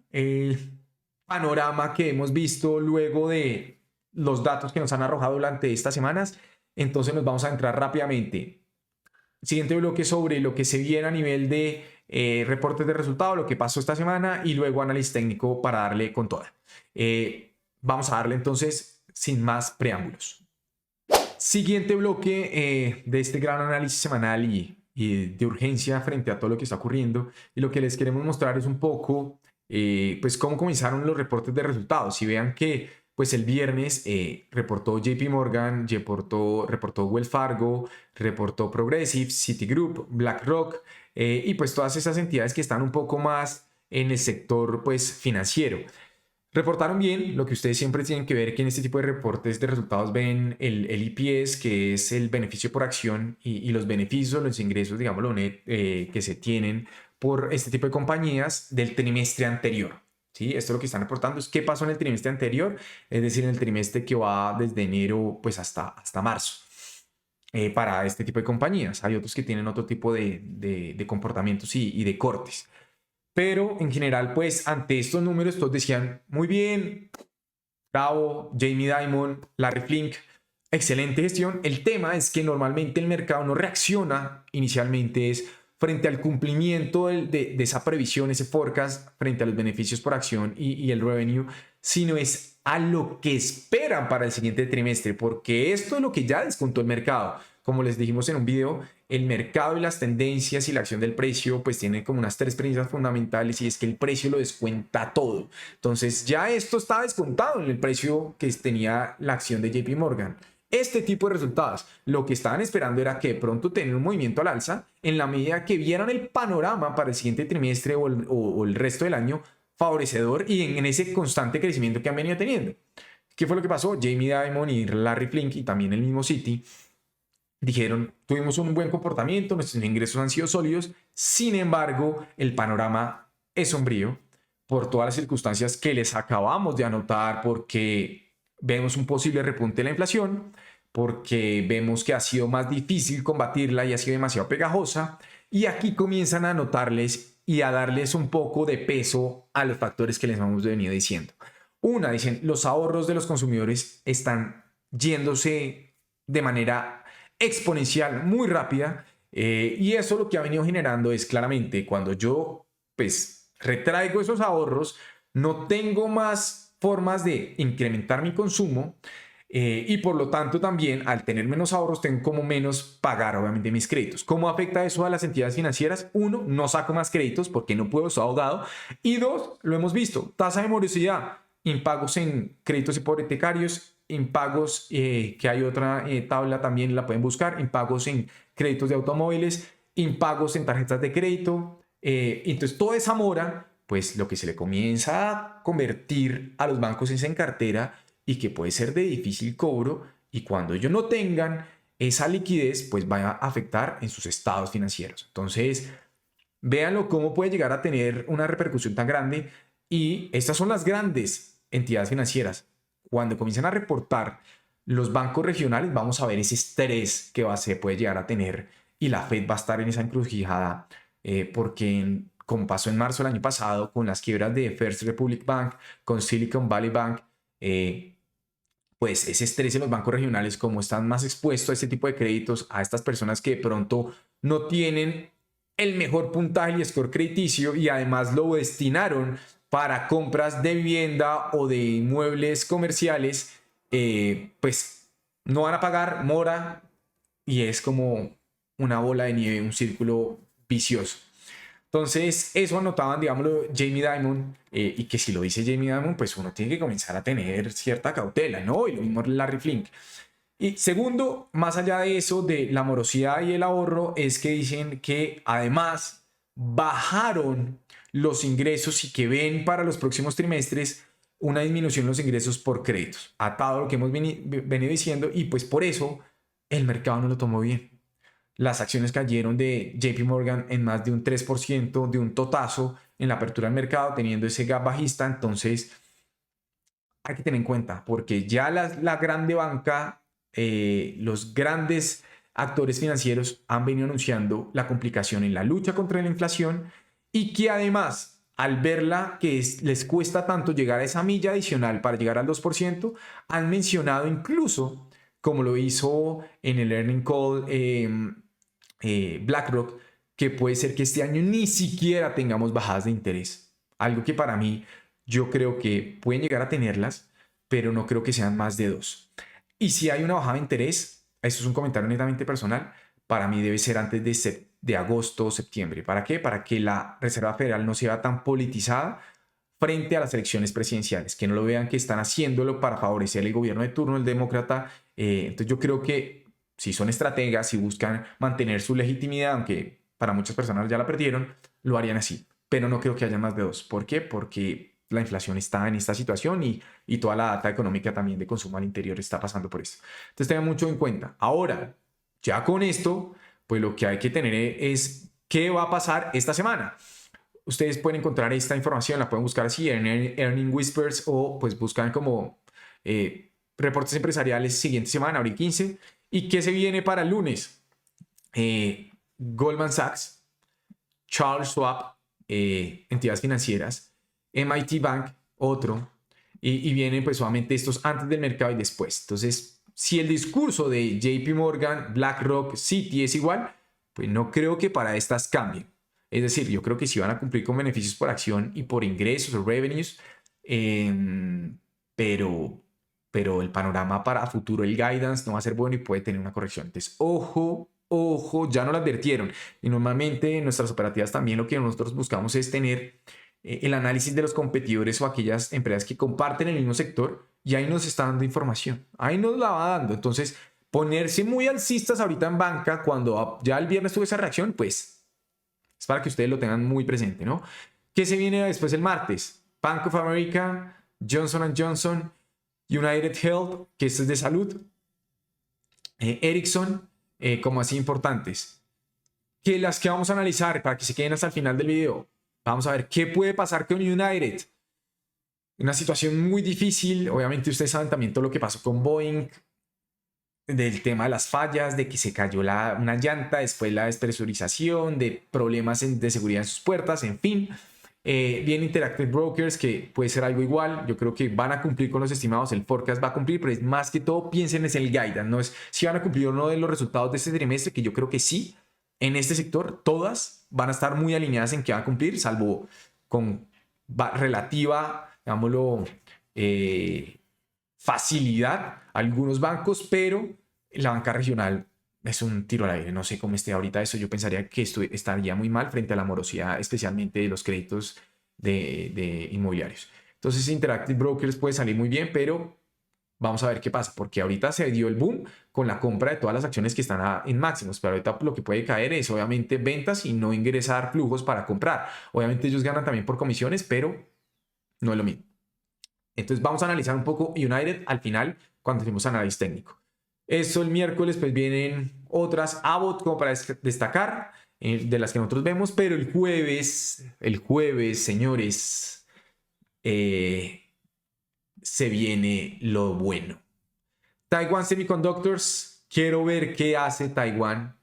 panorama que hemos visto luego de los datos que nos han arrojado durante estas semanas. Entonces nos vamos a entrar rápidamente. Siguiente bloque sobre lo que se viene a nivel de reportes de resultados, lo que pasó esta semana, y luego análisis técnico para darle con toda. Vamos a darle entonces sin más preámbulos. Siguiente bloque de este gran análisis semanal y de urgencia frente a todo lo que está ocurriendo, y lo que les queremos mostrar es un poco pues cómo comenzaron los reportes de resultados. Si vean que pues el viernes reportó JP Morgan, reportó Wells Fargo, reportó Progressive, Citigroup, BlackRock, y pues todas esas entidades que están un poco más en el sector pues financiero. Reportaron bien. Lo que ustedes siempre tienen que ver, que en este tipo de reportes de resultados ven el EPS, que es el beneficio por acción, y los beneficios, los ingresos, digámoslo, que se tienen por este tipo de compañías del trimestre anterior. ¿Sí? Esto lo que están reportando es qué pasó en el trimestre anterior, es decir, en el trimestre que va desde enero pues hasta marzo. Para este tipo de compañías. Hay otros que tienen otro tipo de comportamientos y de cortes. Pero en general, pues ante estos números, todos decían, muy bien, bravo, Jamie Dimon, Larry Flink, excelente gestión. El tema es que normalmente el mercado no reacciona inicialmente es frente al cumplimiento de esa previsión, ese forecast, frente a los beneficios por acción y el revenue, sino es a lo que esperan para el siguiente trimestre, porque esto es lo que ya descontó el mercado. Como les dijimos en un video, el mercado y las tendencias y la acción del precio pues tienen como unas tres premisas fundamentales, y es que el precio lo descuenta todo. Entonces ya esto está descontado en el precio que tenía la acción de JP Morgan. Este tipo de resultados, lo que estaban esperando era que de pronto tener un movimiento al alza en la medida que vieran el panorama para el siguiente trimestre o el resto del año favorecedor, y en ese constante crecimiento que han venido teniendo. ¿Qué fue lo que pasó? Jamie Dimon y Larry Flink y también el mismo Citi dijeron, tuvimos un buen comportamiento, nuestros ingresos han sido sólidos, sin embargo, el panorama es sombrío por todas las circunstancias que les acabamos de anotar, porque vemos un posible repunte de la inflación, porque vemos que ha sido más difícil combatirla y ha sido demasiado pegajosa, y aquí comienzan a anotarles y a darles un poco de peso a los factores que les hemos venido diciendo. Una, dicen, los ahorros de los consumidores están yéndose de manera exponencial, muy rápida, y eso lo que ha venido generando es claramente cuando yo pues retraigo esos ahorros, no tengo más formas de incrementar mi consumo, y por lo tanto también al tener menos ahorros tengo como menos pagar obviamente mis créditos. ¿Cómo afecta eso a las entidades financieras? Uno, no saco más créditos porque no puedo, estar ahogado, y dos, lo hemos visto, tasa de morosidad, impagos en créditos hipotecarios, impagos, que hay otra tabla también la pueden buscar, impagos en créditos de automóviles, impagos en tarjetas de crédito. Entonces toda esa mora, pues lo que se le comienza a convertir a los bancos es en cartera, y que puede ser de difícil cobro, y cuando ellos no tengan esa liquidez, pues va a afectar en sus estados financieros. Entonces, véanlo cómo puede llegar a tener una repercusión tan grande, y estas son las grandes entidades financieras. Cuando comienzan a reportar los bancos regionales, vamos a ver ese estrés que se puede llegar a tener, y la Fed va a estar en esa encrucijada, porque como pasó en marzo del año pasado con las quiebras de First Republic Bank, con Silicon Valley Bank, pues ese estrés en los bancos regionales, como están más expuestos a este tipo de créditos, a estas personas que de pronto no tienen el mejor puntaje y score crediticio, y además lo destinaron para compras de vivienda o de inmuebles comerciales, pues no van a pagar mora, y es como una bola de nieve, un círculo vicioso. Entonces, eso anotaban, digámoslo, Jamie Dimon, y que si lo dice Jamie Dimon, pues uno tiene que comenzar a tener cierta cautela, ¿no? Y lo mismo Larry Flink. Y segundo, más allá de eso, de la morosidad y el ahorro, es que dicen que además bajaron los ingresos y que ven para los próximos trimestres una disminución en los ingresos por créditos, atado a lo que hemos venido diciendo, y pues por eso el mercado no lo tomó bien. Las acciones cayeron de JP Morgan en más de un 3%, de un totazo en la apertura del mercado, teniendo ese gap bajista. Entonces, hay que tener en cuenta, porque ya la grande banca, los grandes actores financieros han venido anunciando la complicación en la lucha contra la inflación y que además, al verla que les cuesta tanto llegar a esa milla adicional para llegar al 2%, han mencionado incluso, como lo hizo en el earning call BlackRock, que puede ser que este año ni siquiera tengamos bajadas de interés. Algo que para mí yo creo que pueden llegar a tenerlas, pero no creo que sean más de 2. Y si hay una bajada de interés, eso es un comentario netamente personal, para mí debe ser antes de agosto o septiembre. ¿Para qué? Para que la Reserva Federal no sea tan politizada frente a las elecciones presidenciales, que no lo vean que están haciéndolo para favorecer el gobierno de turno, el demócrata. Entonces yo creo que si son estrategas, si buscan mantener su legitimidad, aunque para muchas personas ya la perdieron, lo harían así. Pero no creo que haya más de 2. ¿Por qué? Porque la inflación está en esta situación y toda la data económica también de consumo al interior está pasando por esto. Entonces tengan mucho en cuenta. Ahora, ya con esto, pues lo que hay que tener es qué va a pasar esta semana. Ustedes pueden encontrar esta información, la pueden buscar así en Earning Whispers o pues buscan como reportes empresariales siguiente semana, abril 15. ¿Y qué se viene para el lunes? Goldman Sachs, Charles Schwab, entidades financieras, MIT Bank, otro, y vienen pues solamente estos antes del mercado y después. Entonces, si el discurso de JP Morgan, BlackRock, Citi es igual, pues no creo que para estas cambien. Es decir, yo creo que sí van a cumplir con beneficios por acción y por ingresos o revenues, pero, pero el panorama para futuro, el guidance no va a ser bueno y puede tener una corrección. Entonces, ojo, ojo, ya nos lo advirtieron. Y normalmente en nuestras operativas también lo que nosotros buscamos es tener el análisis de los competidores o aquellas empresas que comparten el mismo sector y ahí nos está dando información. Ahí nos la va dando. Entonces, ponerse muy alcistas ahorita en banca cuando ya el viernes tuve esa reacción, pues es para que ustedes lo tengan muy presente, ¿no? ¿Qué se viene después el martes? Bank of America, Johnson Johnson, United Health, que esto es de salud, Ericsson, como así importantes. Que las que vamos a analizar para que se queden hasta el final del video. Vamos a ver qué puede pasar con United. Una situación muy difícil. Obviamente ustedes saben también todo lo que pasó con Boeing, del tema de las fallas, de que se cayó una llanta, después la despresurización, de problemas de seguridad en sus puertas, en fin. Bien Interactive Brokers, que puede ser algo igual. Yo creo que van a cumplir con los estimados, el forecast va a cumplir, pero es más que todo piensen en el guidance, no es si van a cumplir o no de los resultados de este trimestre, que yo creo que sí. En este sector, todas van a estar muy alineadas en que van a cumplir, salvo con relativa, digámoslo, facilidad algunos bancos, pero la banca regional es un tiro al aire. No sé cómo esté ahorita eso. Yo pensaría que esto estaría muy mal frente a la morosidad, especialmente de los créditos de inmobiliarios. Entonces, Interactive Brokers puede salir muy bien, pero vamos a ver qué pasa, porque ahorita se dio el boom con la compra de todas las acciones que están en máximos, pero ahorita lo que puede caer es obviamente ventas y no ingresar flujos para comprar. Obviamente ellos ganan también por comisiones, pero no es lo mismo. Entonces vamos a analizar un poco United al final cuando tenemos análisis técnico. Eso el miércoles pues vienen otras Abbott como para destacar de las que nosotros vemos, pero el jueves, señores, se viene lo bueno. Taiwan Semiconductors, quiero ver qué hace Taiwan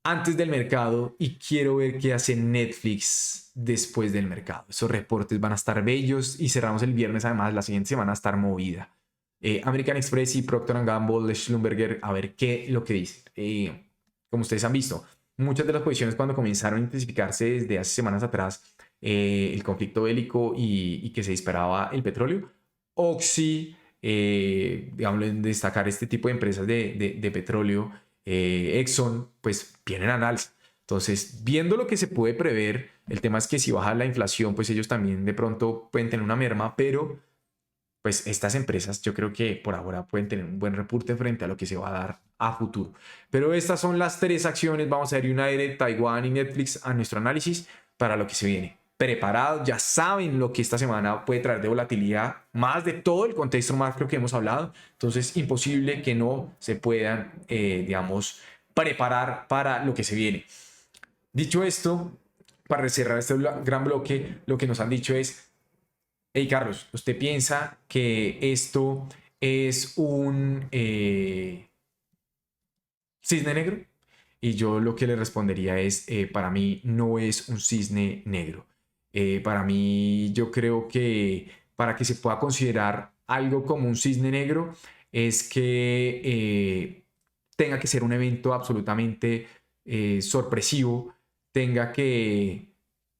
antes del mercado y quiero ver qué hace Netflix después del mercado. Esos reportes van a estar bellos y cerramos el viernes. Además, la siguiente semana va a estar movida. American Express y Procter Gamble, Schlumberger, a ver qué lo que dice. Como ustedes han visto, muchas de las posiciones cuando comenzaron a intensificarse desde hace semanas atrás, el conflicto bélico y que se disparaba el petróleo, Oxy, digamos, destacar este tipo de empresas de petróleo, Exxon, pues vienen al alza. Entonces, viendo lo que se puede prever, el tema es que si baja la inflación, pues ellos también de pronto pueden tener una merma, pero pues estas empresas yo creo que por ahora pueden tener un buen repunte frente a lo que se va a dar a futuro. Pero estas son las tres acciones, vamos a ver United, Taiwan y Netflix a nuestro análisis para lo que se viene. Preparados, ya saben lo que esta semana puede traer de volatilidad, más de todo el contexto macro que hemos hablado, entonces imposible que no se puedan, digamos, preparar para lo que se viene. Dicho esto, para cerrar este gran bloque, lo que nos han dicho es: hey Carlos, ¿usted piensa que esto es un cisne negro? Y yo lo que le respondería es, para mí no es un cisne negro. Para mí yo creo que para que se pueda considerar algo como un cisne negro es que tenga que ser un evento absolutamente sorpresivo, tenga que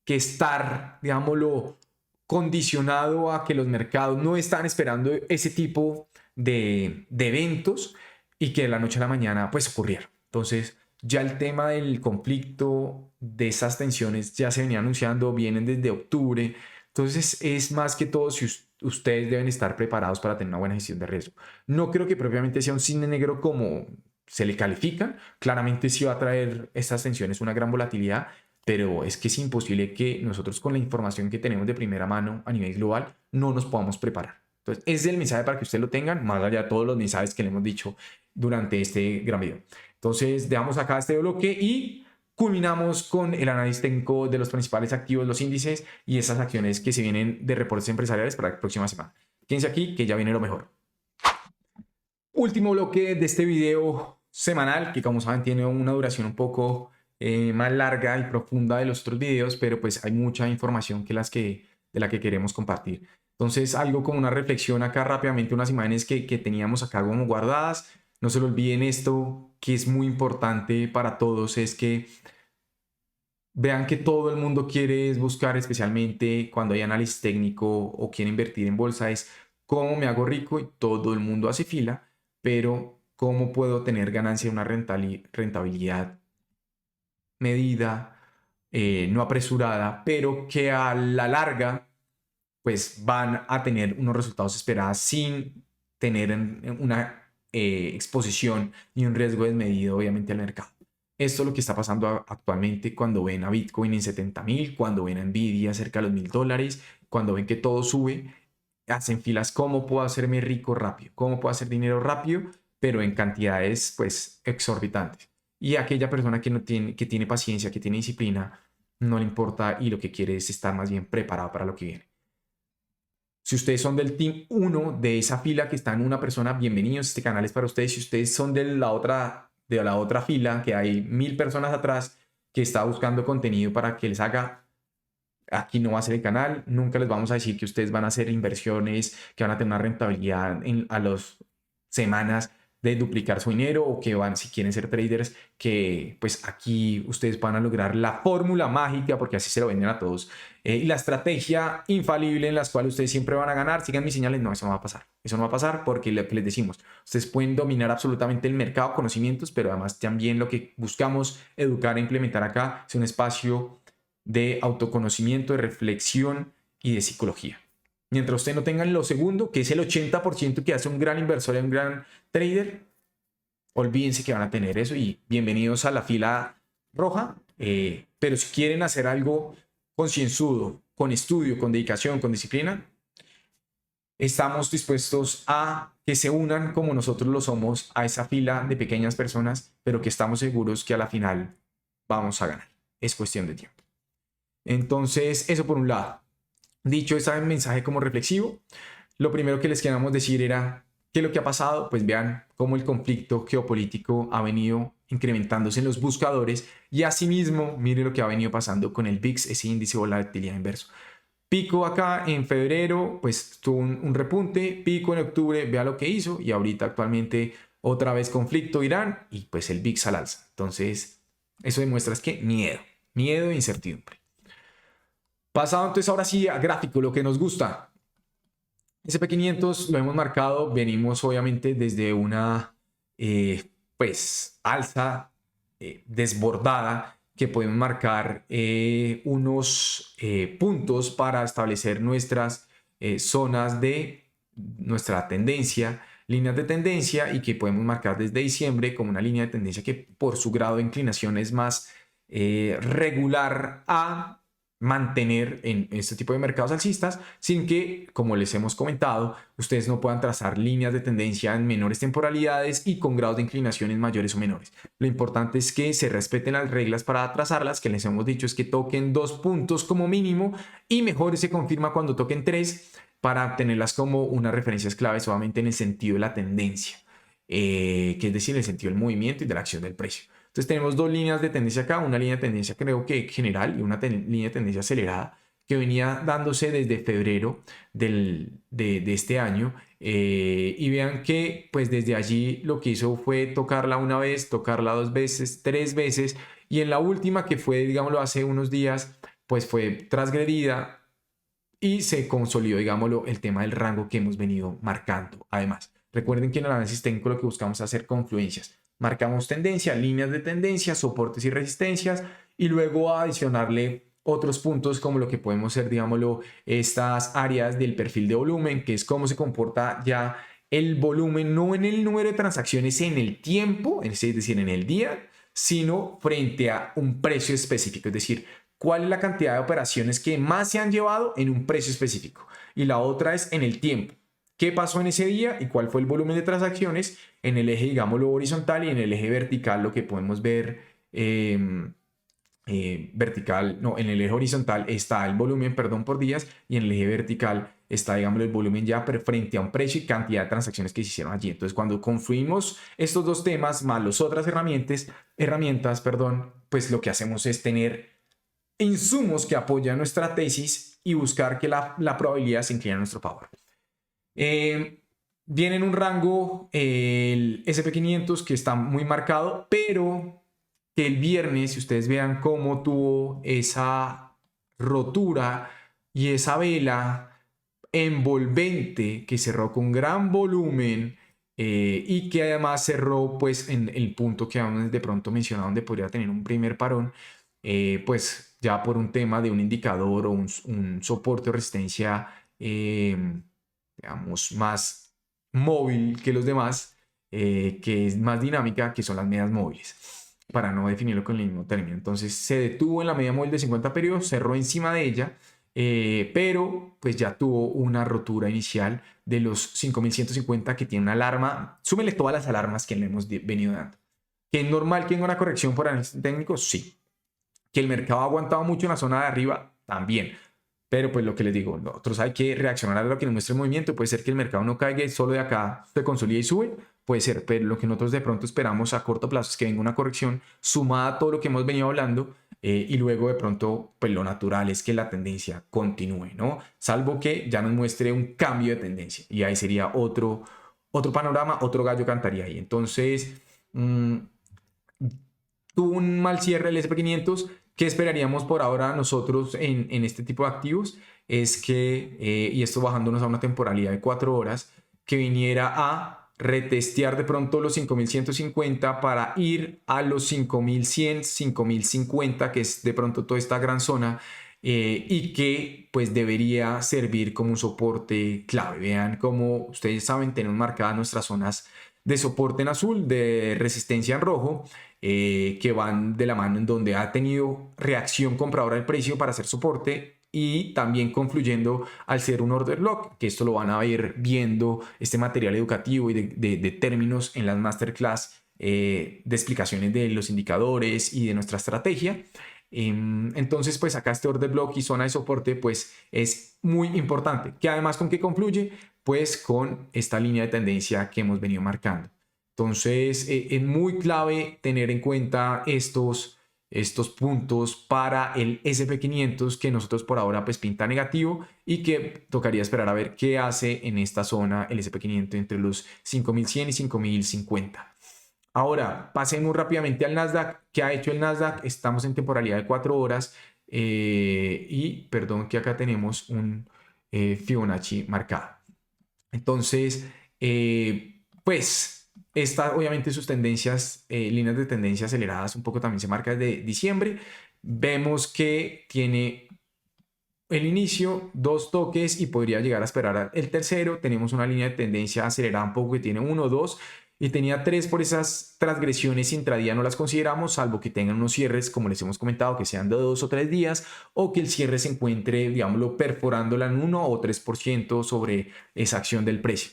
estar, digámoslo, condicionado a que los mercados no están esperando ese tipo de eventos y que de la noche a la mañana pues ocurriera. Entonces ya el tema del conflicto, de esas tensiones ya se venía anunciando, vienen desde octubre. Entonces es más que todo si ustedes deben estar preparados para tener una buena gestión de riesgo. No creo que propiamente sea un cisne negro como se le califica. Claramente sí va a traer estas tensiones una gran volatilidad, pero es que es imposible que nosotros con la información que tenemos de primera mano a nivel global no nos podamos preparar. Entonces, ese es el mensaje para que ustedes lo tengan, más allá de todos los mensajes que le hemos dicho durante este gran video. Entonces, dejamos acá este bloque y culminamos con el análisis técnico de los principales activos, los índices y esas acciones que se vienen de reportes empresariales para la próxima semana. Quédense aquí, que ya viene lo mejor. Último bloque de este video semanal, que como saben tiene una duración un poco más larga y profunda de los otros videos, pero pues hay mucha información de la que queremos compartir. Entonces, algo como una reflexión acá rápidamente, unas imágenes que teníamos acá como guardadas. No se lo olviden esto, que es muy importante para todos, es que vean que todo el mundo quiere buscar, especialmente cuando hay análisis técnico o quiere invertir en bolsa, es cómo me hago rico y todo el mundo hace fila, pero cómo puedo tener ganancia, una rentabilidad medida, no apresurada, pero que a la larga pues van a tener unos resultados esperados sin tener una exposición y un riesgo desmedido obviamente al mercado. Esto es lo que está pasando actualmente cuando ven a Bitcoin en 70,000, cuando ven a Nvidia cerca de los $1,000, cuando ven que todo sube, hacen filas. ¿Cómo puedo hacerme rico rápido? ¿Cómo puedo hacer dinero rápido? Pero en cantidades pues exorbitantes. Y aquella persona que no tiene, que tiene paciencia, que tiene disciplina, no le importa y lo que quiere es estar más bien preparado para lo que viene. Si ustedes son del team 1 de esa fila que está en una persona, bienvenidos, este canal es para ustedes. Si ustedes son de la otra fila, que hay 1,000 personas atrás que está buscando contenido para que les haga, aquí no va a ser el canal. Nunca les vamos a decir que ustedes van a hacer inversiones, que van a tener una rentabilidad a las semanas de duplicar su dinero, o que van, si quieren ser traders, que pues aquí ustedes van a lograr la fórmula mágica, porque así se lo venden a todos, y la estrategia infalible en la cual ustedes siempre van a ganar. Sigan mis señales. No, eso no va a pasar. Eso no va a pasar porque lo que les decimos, ustedes pueden dominar absolutamente el mercado, conocimientos, pero además también lo que buscamos educar e implementar acá es un espacio de autoconocimiento, de reflexión y de psicología. Mientras usted no tengan lo segundo, que es el 80% que hace un gran inversor y un gran trader, olvídense que van a tener eso y bienvenidos a la fila roja. Pero si quieren hacer algo concienzudo, con estudio, con dedicación, con disciplina, estamos dispuestos a que se unan como nosotros lo somos a esa fila de pequeñas personas, pero que estamos seguros que a la final vamos a ganar. Es cuestión de tiempo. Entonces, eso por un lado. Dicho ese mensaje como reflexivo, lo primero que les queríamos decir era que lo que ha pasado, pues vean cómo el conflicto geopolítico ha venido incrementándose en los buscadores, y asimismo, miren lo que ha venido pasando con el VIX, ese índice de volatilidad inverso. Pico acá en febrero, pues tuvo un repunte, pico en octubre, vea lo que hizo, y ahorita actualmente otra vez conflicto Irán y pues el VIX al alza. Entonces, eso demuestra es que miedo e incertidumbre. Pasado entonces ahora sí a gráfico, lo que nos gusta. SP500 lo hemos marcado, venimos obviamente desde una pues alza desbordada, que podemos marcar unos puntos para establecer nuestras zonas de nuestra tendencia, líneas de tendencia, y que podemos marcar desde diciembre como una línea de tendencia que por su grado de inclinación es más regular a mantener en este tipo de mercados alcistas, sin que, como les hemos comentado, ustedes no puedan trazar líneas de tendencia en menores temporalidades y con grados de inclinaciones mayores o menores. Lo importante es que se respeten las reglas para trazarlas, que les hemos dicho es que toquen 2 puntos como mínimo, y mejor se confirma cuando toquen 3 para tenerlas como unas referencias clave solamente en el sentido de la tendencia, que es decir, en el sentido del movimiento y de la acción del precio. Entonces tenemos 2 líneas de tendencia acá, una línea de tendencia creo que general y una línea de tendencia acelerada que venía dándose desde febrero de este año, y vean que pues desde allí lo que hizo fue tocarla una vez, tocarla 2 veces, 3 veces, y en la última, que fue digámoslo hace unos días, pues fue transgredida y se consolidó, digámoslo, el tema del rango que hemos venido marcando. Además, recuerden que en el análisis técnico lo que buscamos es hacer confluencias. Marcamos tendencia, líneas de tendencia, soportes y resistencias, y luego adicionarle otros puntos como lo que podemos ser, digámoslo, estas áreas del perfil de volumen, que es cómo se comporta ya el volumen, no en el número de transacciones en el tiempo, es decir, en el día, sino frente a un precio específico, es decir, cuál es la cantidad de operaciones que más se han llevado en un precio específico. Y la otra es en el tiempo. ¿Qué pasó en ese día y cuál fue el volumen de transacciones en el eje, digámoslo, horizontal, y en el eje vertical lo que podemos ver vertical, no, en el eje horizontal está el volumen, perdón, por días, y en el eje vertical está, digamos, el volumen ya frente a un precio y cantidad de transacciones que se hicieron allí. Entonces, cuando confluimos estos dos temas más las otras herramientas, perdón, pues lo que hacemos es tener insumos que apoyan nuestra tesis y buscar que la probabilidad se incline a nuestro favor. Viene en un rango el SP500 que está muy marcado, pero que el viernes, si ustedes vean cómo tuvo esa rotura y esa vela envolvente que cerró con gran volumen, y que además cerró pues en el punto que aún de pronto mencionado donde podría tener un primer parón, pues ya por un tema de un indicador o un soporte o resistencia, digamos, más móvil que los demás, que es más dinámica, que son las medias móviles, para no definirlo con el mismo término. Entonces se detuvo en la media móvil de 50 periodos, cerró encima de ella, pero pues ya tuvo una rotura inicial de los 5150, que tiene una alarma. Súmele todas las alarmas que le hemos venido dando. ¿Que es normal que tenga una corrección por análisis técnico? Sí. ¿Que el mercado ha aguantado mucho en la zona de arriba? También. Pero pues lo que les digo, nosotros hay que reaccionar a lo que nos muestre el movimiento. Puede ser que el mercado no caiga solo de acá, se consolide y sube, puede ser, pero lo que nosotros de pronto esperamos a corto plazo es que venga una corrección sumada a todo lo que hemos venido hablando, y luego de pronto pues lo natural es que la tendencia continúe, ¿no? Salvo que ya nos muestre un cambio de tendencia, y ahí sería otro panorama, otro gallo cantaría ahí. Entonces, tuvo un mal cierre el SP500. ¿Qué esperaríamos por ahora nosotros en este tipo de activos? Es que, y esto bajándonos a una temporalidad de 4 horas, que viniera a retestear de pronto los 5150 para ir a los 5100, 5050, que es de pronto toda esta gran zona, y que pues debería servir como un soporte clave. Vean cómo ustedes saben, tenemos marcadas nuestras zonas de soporte en azul, de resistencia en rojo, que van de la mano, en donde ha tenido reacción compradora del precio para hacer soporte, y también confluyendo al ser un order block, que esto lo van a ir viendo este material educativo y de términos en las masterclass, de explicaciones de los indicadores y de nuestra estrategia. Entonces pues acá este order block y zona de soporte pues es muy importante, que además con qué confluye, pues con esta línea de tendencia que hemos venido marcando. Entonces, es muy clave tener en cuenta estos puntos para el SP500, que nosotros por ahora pues pinta negativo, y que tocaría esperar a ver qué hace en esta zona el SP500 entre los 5100 y 5050. Ahora, pasemos rápidamente al Nasdaq. ¿Qué ha hecho el Nasdaq? Estamos en temporalidad de 4 horas, y perdón que acá tenemos un Fibonacci marcado. Entonces, pues obviamente sus tendencias, líneas de tendencia aceleradas un poco también se marca desde diciembre. Vemos que tiene el inicio, 2 toques y podría llegar a esperar el tercero. Tenemos una línea de tendencia acelerada un poco que tiene 1, 2 y tenía 3 por esas transgresiones intradía no las consideramos, salvo que tengan unos cierres, como les hemos comentado, que sean de 2 o 3 días o que el cierre se encuentre, digámoslo, perforándola en 1 o 3% sobre esa acción del precio.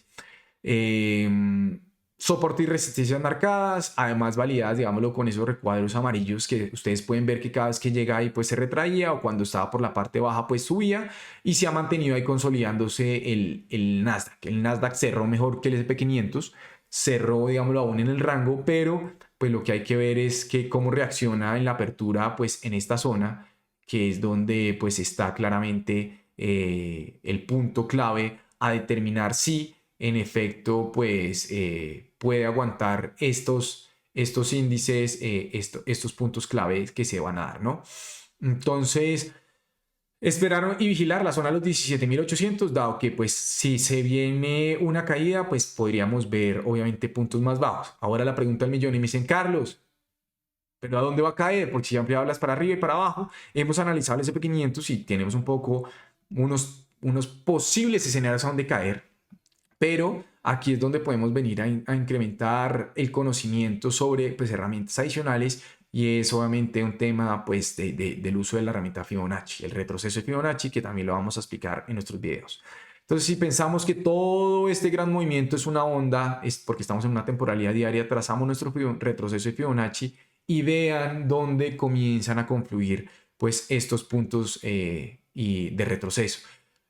Soporte y resistencias marcadas, además validadas, digámoslo, con esos recuadros amarillos que ustedes pueden ver que cada vez que llega ahí pues se retraía o cuando estaba por la parte baja pues subía y se ha mantenido ahí consolidándose el Nasdaq. El Nasdaq cerró mejor que el S&P 500, cerró, digámoslo, aún en el rango, pero pues lo que hay que ver es que cómo reacciona en la apertura pues en esta zona, que es donde pues está claramente el punto clave a determinar si en efecto pues puede aguantar estos índices, estos puntos clave que se van a dar, ¿no? Entonces, esperar y vigilar la zona de los 17.800, dado que pues si se viene una caída, pues podríamos ver obviamente puntos más bajos. Ahora la pregunta del millón y me dicen, Carlos, ¿pero a dónde va a caer? Porque siempre hablas para arriba y para abajo. Hemos analizado el S&P 500 y tenemos un poco unos posibles escenarios a dónde caer, pero aquí es donde podemos venir a incrementar el conocimiento sobre pues, herramientas adicionales y es obviamente un tema pues, del uso de la herramienta Fibonacci, el retroceso de Fibonacci, que también lo vamos a explicar en nuestros videos. Entonces, si pensamos que todo este gran movimiento es una onda, es porque estamos en una temporalidad diaria, trazamos nuestro retroceso de Fibonacci y vean dónde comienzan a confluir pues, estos puntos y de retroceso.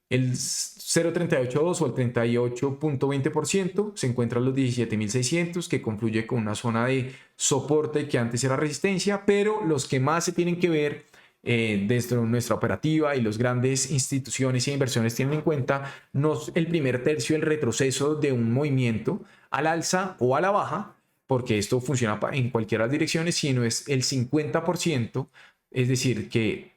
El 0.382 o el 38.20% se encuentra en los 17.600, que confluye con una zona de soporte que antes era resistencia, pero los que más se tienen que ver desde nuestra operativa y las grandes instituciones e inversiones tienen en cuenta no el primer tercio del retroceso de un movimiento al alza o a la baja, porque esto funciona en cualquiera de las direcciones, sino es el 50%, es decir, que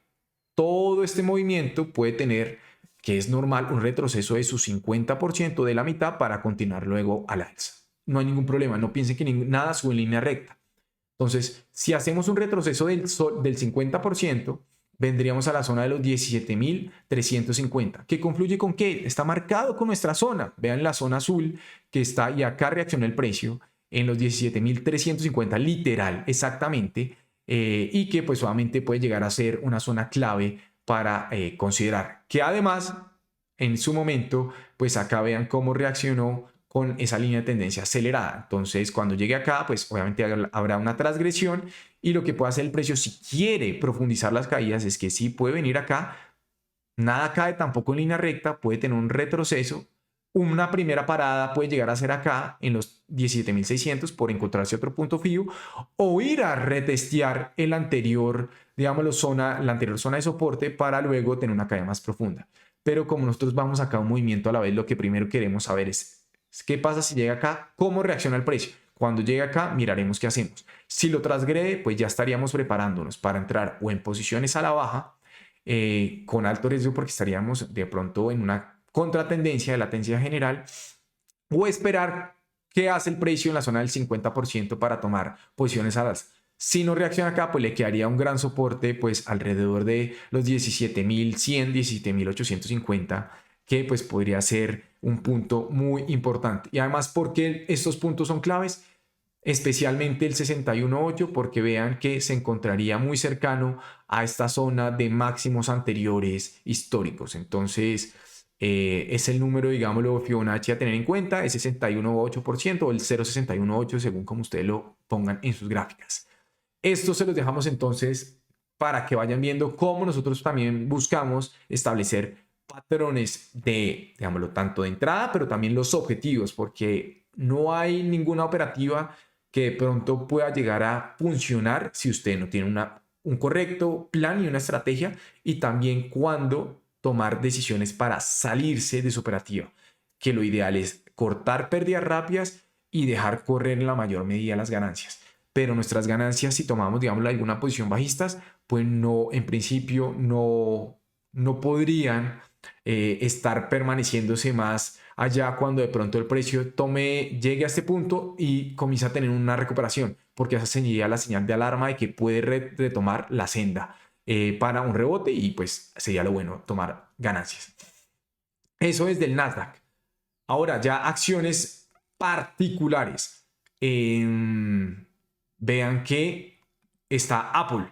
todo este movimiento puede tener, que es normal, un retroceso de su 50% de la mitad para continuar luego al alza. No hay ningún problema, no piensen que nada sube en línea recta. Entonces, si hacemos un retroceso del 50%, vendríamos a la zona de los 17.350, que confluye con qué? Está marcado con nuestra zona. Vean la zona azul que está y acá reacciona el precio en los 17.350, literal, exactamente, y que pues solamente puede llegar a ser una zona clave para considerar. Que además, en su momento, pues acá vean cómo reaccionó con esa línea de tendencia acelerada. Entonces, cuando llegue acá, pues obviamente habrá una transgresión y lo que puede hacer el precio si quiere profundizar las caídas es que sí puede venir acá, nada cae tampoco en línea recta, puede tener un retroceso, una primera parada puede llegar a ser acá en los 17.600 por encontrarse otro punto FIU o ir a retestear el anterior, digámoslo, la anterior zona de soporte para luego tener una caída más profunda. Pero como nosotros vamos acá a un movimiento a la vez, lo que primero queremos saber es qué pasa si llega acá, cómo reacciona el precio. Cuando llegue acá, miraremos qué hacemos. Si lo transgrede, pues ya estaríamos preparándonos para entrar o en posiciones a la baja, con alto riesgo porque estaríamos de pronto en una contratendencia de la tendencia general, o esperar qué hace el precio en la zona del 50% para tomar posiciones al alza. Si no reacciona acá, pues le quedaría un gran soporte pues alrededor de los 17.100, 17.850, que pues podría ser un punto muy importante. Y además, ¿por qué estos puntos son claves? Especialmente el 61.8, porque vean que se encontraría muy cercano a esta zona de máximos anteriores históricos. Entonces, es el número, digámoslo, Fibonacci a tener en cuenta, el 61.8% o el 0.618, según como ustedes lo pongan en sus gráficas. Esto se los dejamos entonces para que vayan viendo cómo nosotros también buscamos establecer patrones de, digámoslo, tanto de entrada, pero también los objetivos, porque no hay ninguna operativa que de pronto pueda llegar a funcionar si usted no tiene un correcto plan y una estrategia, y también cuando tomar decisiones para salirse de su operativa, que lo ideal es cortar pérdidas rápidas y dejar correr en la mayor medida las ganancias. Pero nuestras ganancias, si tomamos, digamos, alguna posición bajistas, pues no, en principio no podrían estar permaneciéndose más allá cuando de pronto el precio llegue a este punto y comienza a tener una recuperación, porque esa sería la señal de alarma de que puede retomar la senda para un rebote y pues sería lo bueno tomar ganancias. Eso es del Nasdaq. Ahora ya acciones particulares. Vean que está Apple.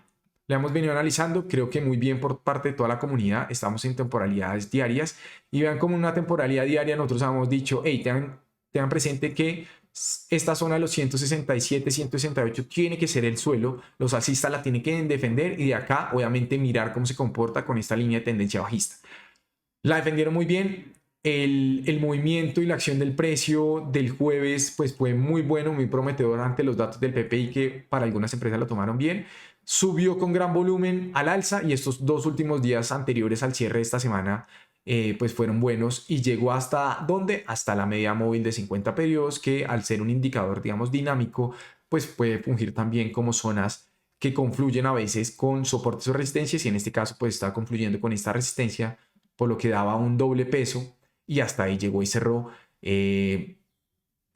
La hemos venido analizando, creo que muy bien por parte de toda la comunidad. Estamos en temporalidades diarias y vean como una temporalidad diaria nosotros hemos dicho, hey, tengan presente que esta zona de los 167, 168 tiene que ser el suelo. Los alcistas la tienen que defender y de acá obviamente mirar cómo se comporta con esta línea de tendencia bajista. La defendieron muy bien. El movimiento y la acción del precio del jueves pues fue muy bueno, muy prometedor ante los datos del PPI que para algunas empresas lo tomaron bien. Subió con gran volumen al alza y estos dos últimos días anteriores al cierre de esta semana pues fueron buenos y llegó hasta ¿dónde? Hasta la media móvil de 50 periodos que al ser un indicador digamos dinámico pues puede fungir también como zonas que confluyen a veces con soportes o resistencias y en este caso pues está confluyendo con esta resistencia por lo que daba un doble peso y hasta ahí llegó y cerró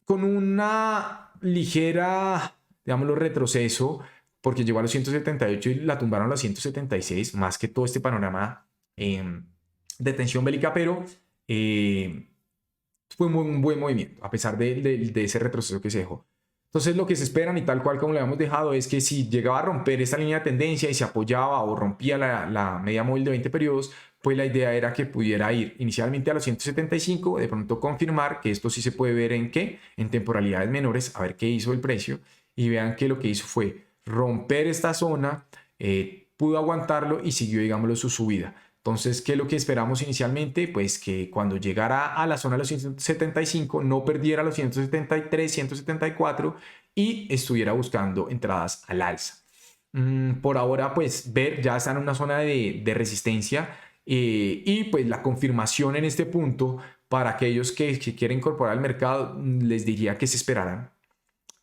con una ligera, digámoslo, retroceso, porque llegó a los 178 y la tumbaron a los 176, más que todo este panorama de tensión bélica, pero fue un buen movimiento, a pesar de ese retroceso que se dejó. Entonces lo que se esperan y tal cual como le habíamos dejado es que si llegaba a romper esta línea de tendencia y se apoyaba o rompía la media móvil de 20 periodos, pues la idea era que pudiera ir inicialmente a los 175, de pronto confirmar que esto sí se puede ver en temporalidades menores, a ver qué hizo el precio y vean que lo que hizo fue romper esta zona, pudo aguantarlo y siguió, digámoslo, su subida. Entonces, ¿qué es lo que esperamos inicialmente? Pues que cuando llegara a la zona de los 175 no perdiera los 173, 174 y estuviera buscando entradas al alza. Por ahora, pues ya está en una zona de resistencia y pues la confirmación en este punto para aquellos que quieren incorporar al mercado, les diría que se esperaran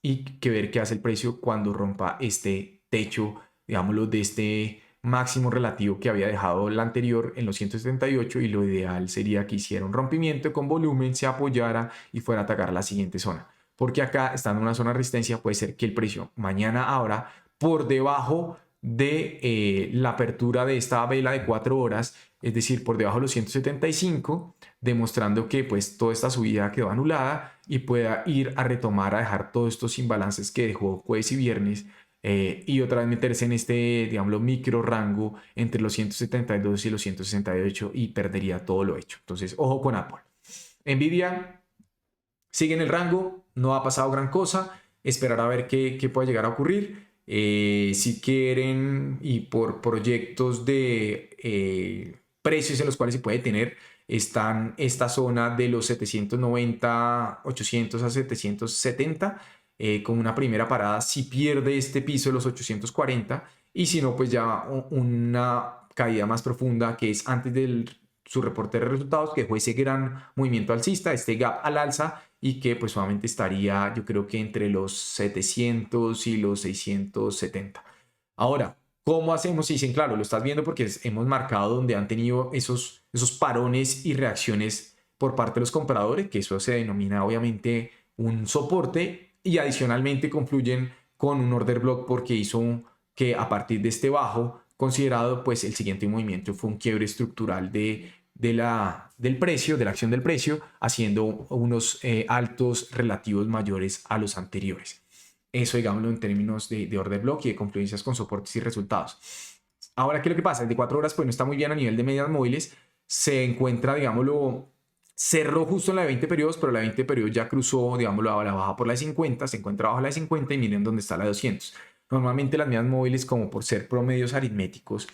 y que ver qué hace el precio cuando rompa este techo, digámoslo, de este máximo relativo que había dejado la anterior en los 178 y lo ideal sería que hiciera un rompimiento con volumen, se apoyara y fuera a atacar la siguiente zona. Porque acá, estando en una zona de resistencia, puede ser que el precio mañana ahora por debajo de la apertura de esta vela de 4 horas, es decir, por debajo de los 175, demostrando que pues toda esta subida quedó anulada y pueda ir a retomar, a dejar todos estos imbalances que dejó jueves y viernes y otra vez meterse en este, digámoslo, micro rango entre los 172 y los 168 y perdería todo lo hecho. Entonces, ojo con Apple. Nvidia sigue en el rango, no ha pasado gran cosa, esperar a ver qué puede llegar a ocurrir. Si quieren y por proyectos de precios en los cuales se puede tener, están esta zona de los 790, 800 a 770 con una primera parada si pierde este piso de los 840 y si no pues ya una caída más profunda que es antes de su reporte de resultados que fue ese gran movimiento alcista, este gap al alza y que pues solamente estaría yo creo que entre los 700 y los 670. Ahora, ¿cómo hacemos? Y dicen, claro, lo estás viendo porque hemos marcado donde han tenido esos parones y reacciones por parte de los compradores, que eso se denomina obviamente un soporte y adicionalmente confluyen con un order block porque hizo que a partir de este bajo considerado, pues el siguiente movimiento fue un quiebre estructural del precio, de la acción del precio, haciendo unos altos relativos mayores a los anteriores. Eso, digámoslo, en términos de order block y de confluencias con soportes y resultados. Ahora, ¿qué es lo que pasa? El de 4 horas pues no está muy bien a nivel de medias móviles. Se encuentra, digámoslo, cerró justo en la de 20 periodos, pero la de 20 periodos ya cruzó, digámoslo, a la baja por la de 50, se encuentra bajo la de 50 y miren dónde está la de 200. Normalmente las medias móviles, como por ser promedios aritméticos,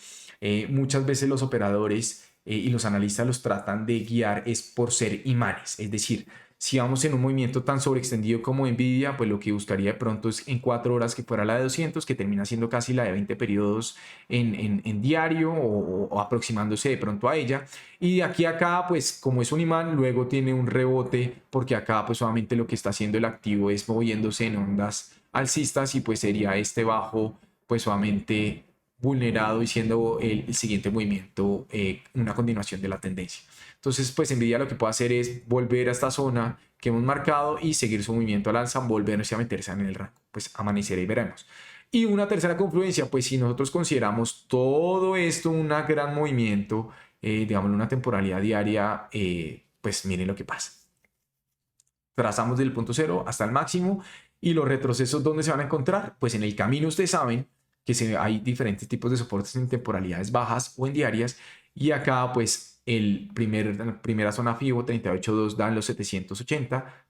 muchas veces los operadores y los analistas los tratan de guiar es por ser imanes, es decir, si vamos en un movimiento tan sobreextendido como Nvidia, pues lo que buscaría de pronto es en 4 horas que fuera la de 200, que termina siendo casi la de 20 periodos en diario o aproximándose de pronto a ella. Y de aquí a acá, pues como es un imán, luego tiene un rebote, porque acá pues solamente lo que está haciendo el activo es moviéndose en ondas alcistas y pues sería este bajo, pues solamente vulnerado y siendo el siguiente movimiento una continuación de la tendencia. Entonces, pues Nvidia lo que puede hacer es volver a esta zona que hemos marcado y seguir su movimiento al alza, volverse a meterse en el rango. Pues amanecerá y veremos. Y una tercera confluencia, pues si nosotros consideramos todo esto un gran movimiento, digamos una temporalidad diaria, pues miren lo que pasa. Trazamos del punto cero hasta el máximo y los retrocesos, ¿dónde se van a encontrar? Pues en el camino ustedes saben que hay diferentes tipos de soportes en temporalidades bajas o en diarias y acá pues la primera zona FIBO 38.2 da en los 780,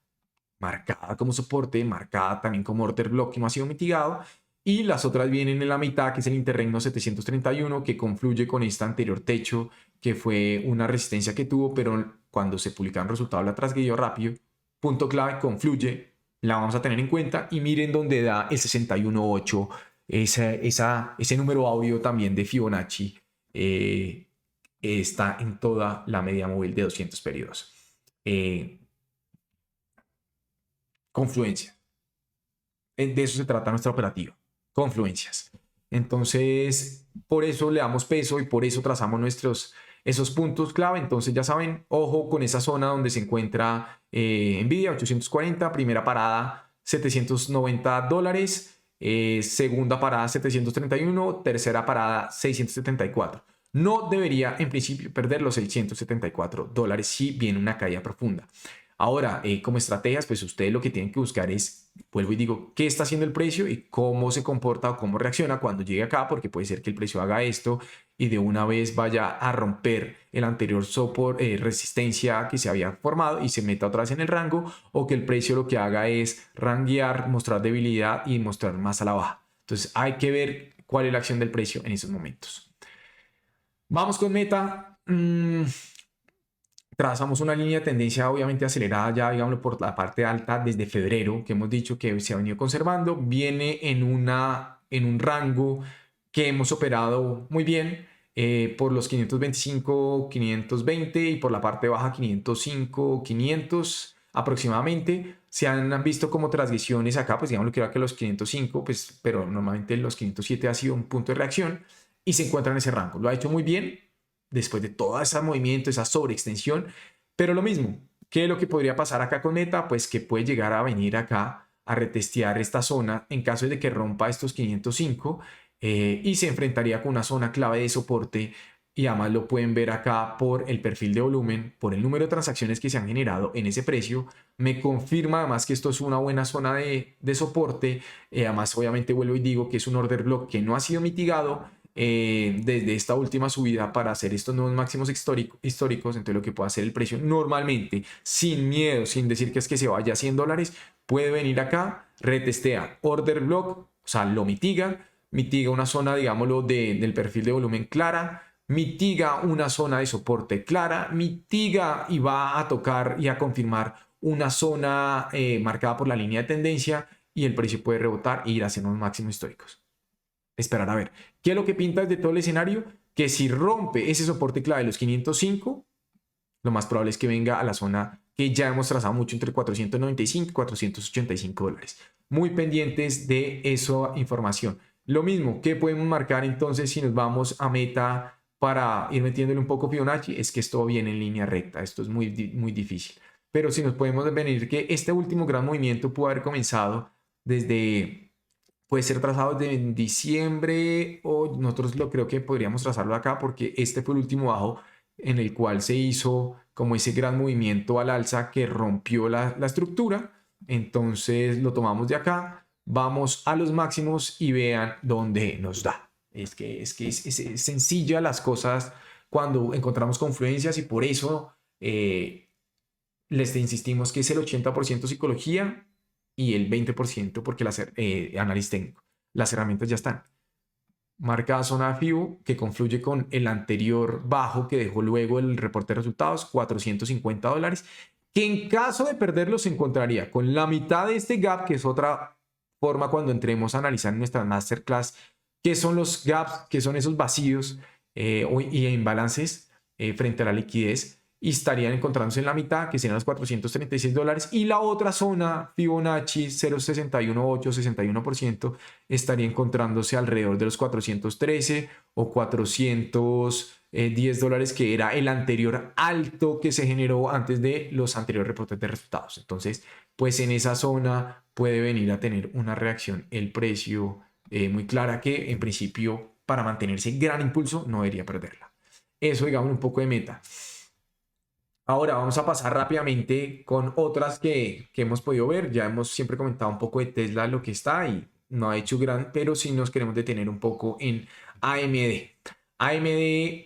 marcada como soporte, marcada también como order block que no ha sido mitigado, y las otras vienen en la mitad, que es el interregno 731, que confluye con este anterior techo, que fue una resistencia que tuvo, pero cuando se publicaron resultados la trasgredió rápido. Punto clave, confluye, la vamos a tener en cuenta, y miren dónde da el 61.8, ese número audio también de Fibonacci, está en toda la media móvil de 200 periodos. Confluencia. De eso se trata nuestra operativa. Confluencias. Entonces, por eso le damos peso y por eso trazamos esos puntos clave. Entonces, ya saben, ojo con esa zona donde se encuentra Nvidia, 840, primera parada, $790, segunda parada, 731, tercera parada, 674. No debería, en principio, perder los $674 si viene una caída profunda. Ahora, como estrategias, pues ustedes lo que tienen que buscar es, vuelvo y digo, qué está haciendo el precio y cómo se comporta o cómo reacciona cuando llegue acá, porque puede ser que el precio haga esto y de una vez vaya a romper el anterior soporte, resistencia que se había formado y se meta otra vez en el rango, o que el precio lo que haga es ranguear, mostrar debilidad y mostrar más a la baja. Entonces hay que ver cuál es la acción del precio en esos momentos. Vamos con Meta. Trazamos una línea de tendencia obviamente acelerada ya, digámoslo, por la parte alta desde febrero, que hemos dicho que se ha venido conservando. Viene en un rango que hemos operado muy bien, por los 525, 520 y por la parte baja 505, 500 aproximadamente. Se han visto como transgresiones acá, pues digamos que los 505, pues, pero normalmente los 507 ha sido un punto de reacción y se encuentra en ese rango. Lo ha hecho muy bien después de todo ese movimiento, esa sobreextensión, pero lo mismo, ¿qué es lo que podría pasar acá con Meta? Pues que puede llegar a venir acá a retestear esta zona en caso de que rompa estos 505 y se enfrentaría con una zona clave de soporte, y además lo pueden ver acá por el perfil de volumen, por el número de transacciones que se han generado en ese precio. Me confirma además que esto es una buena zona de soporte, además obviamente vuelvo y digo que es un order block que no ha sido mitigado desde esta última subida para hacer estos nuevos máximos históricos. Entonces lo que puede hacer el precio normalmente, sin miedo, sin decir que es que se vaya a $100, puede venir acá, retestea order block, o sea, lo mitiga una zona, digámoslo, del perfil de volumen clara, mitiga una zona de soporte clara, mitiga y va a tocar y a confirmar una zona marcada por la línea de tendencia, y el precio puede rebotar e ir hacia unos máximos históricos. Esperar a ver. ¿Qué es lo que pinta de todo el escenario? Que si rompe ese soporte clave de los 505, lo más probable es que venga a la zona que ya hemos trazado mucho, entre 495 y $485. Muy pendientes de esa información. Lo mismo que podemos marcar entonces si nos vamos a Meta para ir metiéndole un poco Fibonacci, es que esto viene en línea recta. Esto es muy, muy difícil. Pero si nos podemos venir que este último gran movimiento pudo haber comenzado puede ser trazado desde diciembre, o nosotros creo que podríamos trazarlo acá porque este fue el último bajo en el cual se hizo como ese gran movimiento al alza que rompió la estructura. Entonces lo tomamos de acá, vamos a los máximos y vean dónde nos da. Es sencilla las cosas cuando encontramos confluencias, y por eso les insistimos que es el 80% psicología y el 20% porque análisis técnico. Las herramientas ya están. Marca zona FIBO que confluye con el anterior bajo que dejó luego el reporte de resultados, $450, que en caso de perderlo se encontraría con la mitad de este gap, que es otra forma cuando entremos a analizar nuestra masterclass, qué son los gaps, qué son esos vacíos y imbalances frente a la liquidez. y estarían encontrándose en la mitad, que serían los $436, y la otra zona Fibonacci 0,618, 61%, estaría encontrándose alrededor de los 413 o $410, que era el anterior alto que se generó antes de los anteriores reportes de resultados. Entonces, pues en esa zona puede venir a tener una reacción el precio muy clara, que en principio para mantenerse gran impulso no debería perderla. Eso, digamos, un poco de meta. Ahora vamos a pasar rápidamente con otras que hemos podido ver. Ya hemos siempre comentado un poco de Tesla, lo que está, y no ha hecho gran, pero sí nos queremos detener un poco en AMD. AMD,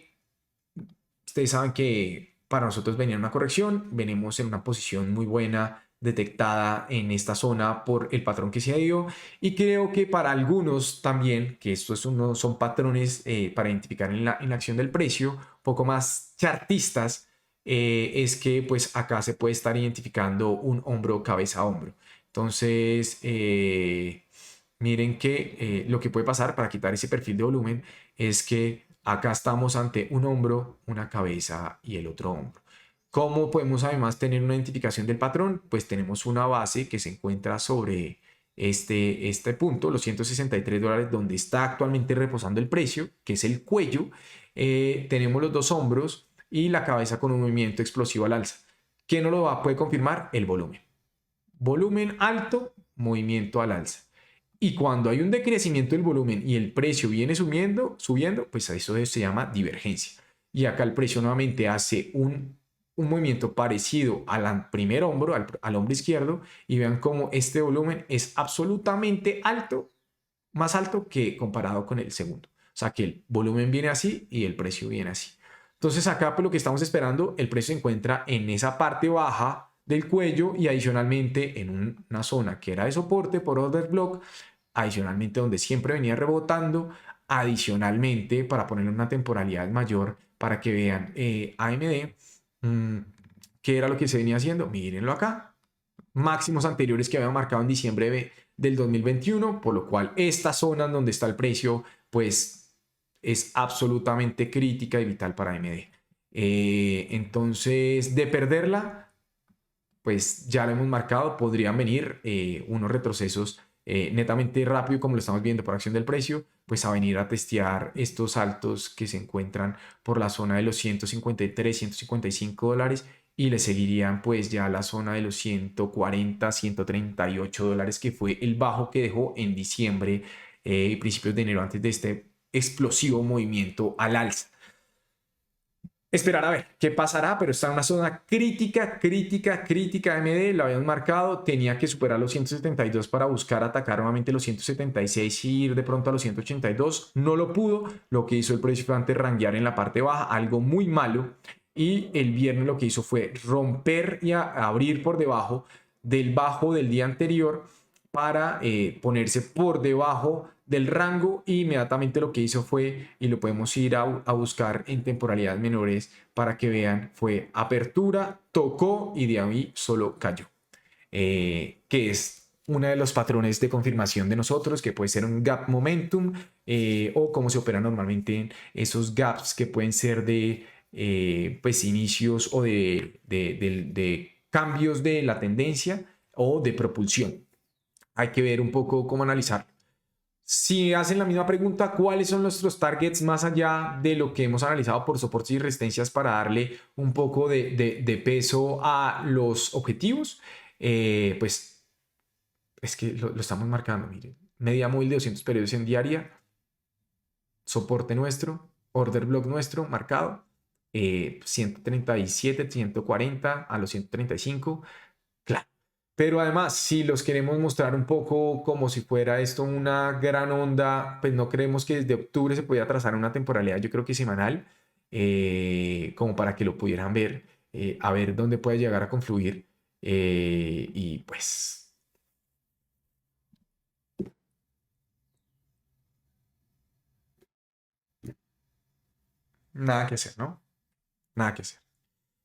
ustedes saben que para nosotros venía una corrección, venimos en una posición muy buena detectada en esta zona por el patrón que se dio, y creo que para algunos también, que estos son patrones para identificar en la acción del precio, un poco más chartistas, es que pues acá se puede estar identificando un hombro cabeza a hombro. Entonces, miren que lo que puede pasar para quitar ese perfil de volumen es que acá estamos ante un hombro, una cabeza y el otro hombro. ¿Cómo podemos además tener una identificación del patrón? Pues tenemos una base que se encuentra sobre este punto, los $163, donde está actualmente reposando el precio, que es el cuello. Tenemos los dos hombros y la cabeza con un movimiento explosivo al alza. ¿Quién no lo puede confirmar? El volumen. Volumen alto, movimiento al alza. Y cuando hay un decrecimiento del volumen y el precio viene subiendo, pues eso se llama divergencia. Y acá el precio nuevamente hace un movimiento parecido al primer hombro, al hombro izquierdo, y vean cómo este volumen es absolutamente alto, más alto que comparado con el segundo. O sea que el volumen viene así y el precio viene así. Entonces acá, pues lo que estamos esperando, el precio se encuentra en esa parte baja del cuello y adicionalmente en una zona que era de soporte por order block, adicionalmente donde siempre venía rebotando, adicionalmente para ponerle una temporalidad mayor para que vean AMD, ¿qué era lo que se venía haciendo? Mírenlo acá, máximos anteriores que había marcado en diciembre del 2021, por lo cual esta zona donde está el precio pues es absolutamente crítica y vital para AMD. Entonces, de perderla, pues ya lo hemos marcado, podrían venir unos retrocesos netamente rápido, como lo estamos viendo por acción del precio, pues a venir a testear estos altos que se encuentran por la zona de los 153, $155, y le seguirían pues ya la zona de los 140, $138, que fue el bajo que dejó en diciembre y principios de enero, antes de este explosivo movimiento al alza. Esperar a ver qué pasará, pero está en una zona crítica, crítica, crítica. AMD lo habían marcado, tenía que superar los 172 para buscar atacar nuevamente los 176 y ir de pronto a los 182. No lo pudo. Lo que hizo el precio fue antes ranguear en la parte baja, algo muy malo. Y el viernes lo que hizo fue romper y abrir por debajo del bajo del día anterior para ponerse por debajo del rango, y inmediatamente lo que hizo fue, y lo podemos ir a buscar en temporalidades menores para que vean, fue apertura, tocó y de ahí solo cayó, que es uno de los patrones de confirmación de nosotros, que puede ser un gap momentum o cómo se opera normalmente esos gaps que pueden ser de pues inicios o de cambios de la tendencia o de propulsión. Hay que ver un poco cómo analizarlo. Si hacen la misma pregunta, ¿cuáles son nuestros targets más allá de lo que hemos analizado por soportes y resistencias para darle un poco de peso a los objetivos? Pues es que lo estamos marcando, miren. Media móvil de 200 periodos en diaria, soporte nuestro, order block nuestro marcado, 137, 140 a los 135. Claro. Pero además, si los queremos mostrar un poco como si fuera esto una gran onda, pues no creemos que desde octubre se pudiera trazar una temporalidad, yo creo que semanal, como para que lo pudieran ver, a ver dónde puede llegar a confluir. Y pues nada que hacer, ¿no? Nada que hacer.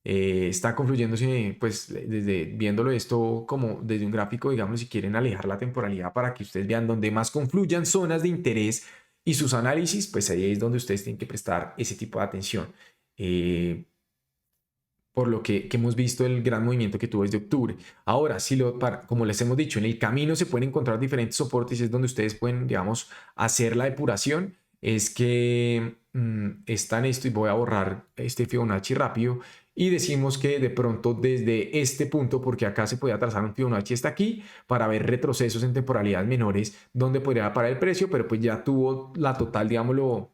Está confluyéndose, pues desde viéndolo esto como desde un gráfico, digamos, si quieren alejar la temporalidad para que ustedes vean donde más confluyan zonas de interés y sus análisis, pues ahí es donde ustedes tienen que prestar ese tipo de atención. Eh, por lo que hemos visto el gran movimiento que tuvo desde octubre. Ahora, como les hemos dicho, en el camino se pueden encontrar diferentes soportes y es donde ustedes pueden, digamos, hacer la depuración. Es que está en esto y voy a borrar este Fibonacci rápido y decimos que de pronto desde este punto, porque acá se podía trazar un Fibonacci hasta aquí para ver retrocesos en temporalidades menores donde podría parar el precio, pero pues ya tuvo la total, digámoslo,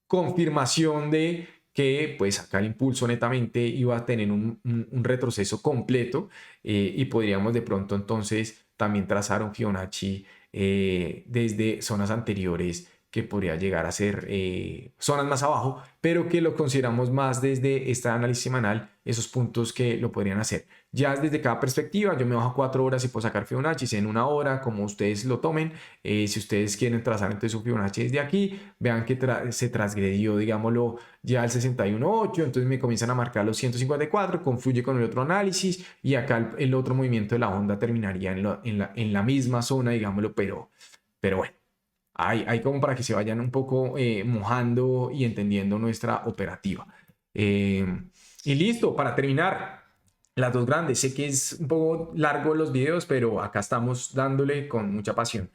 confirmación de que pues acá el impulso netamente iba a tener un retroceso completo y podríamos de pronto entonces también trazar un Fibonacci desde zonas anteriores que podría llegar a ser zonas más abajo, pero que lo consideramos más desde este análisis semanal, esos puntos que lo podrían hacer. Ya desde cada perspectiva, yo me bajo 4 horas y puedo sacar Fibonacci en 1 hora, como ustedes lo tomen. Si ustedes quieren trazar entonces su Fibonacci desde aquí, vean que se transgredió, digámoslo, ya el 61.8, entonces me comienzan a marcar los 154, confluye con el otro análisis y acá el otro movimiento de la onda terminaría en la misma zona, digámoslo, pero bueno. Hay como para que se vayan un poco mojando y entendiendo nuestra operativa. Y listo, para terminar, las dos grandes. Sé que es un poco largo los videos, pero acá estamos dándole con mucha pasión.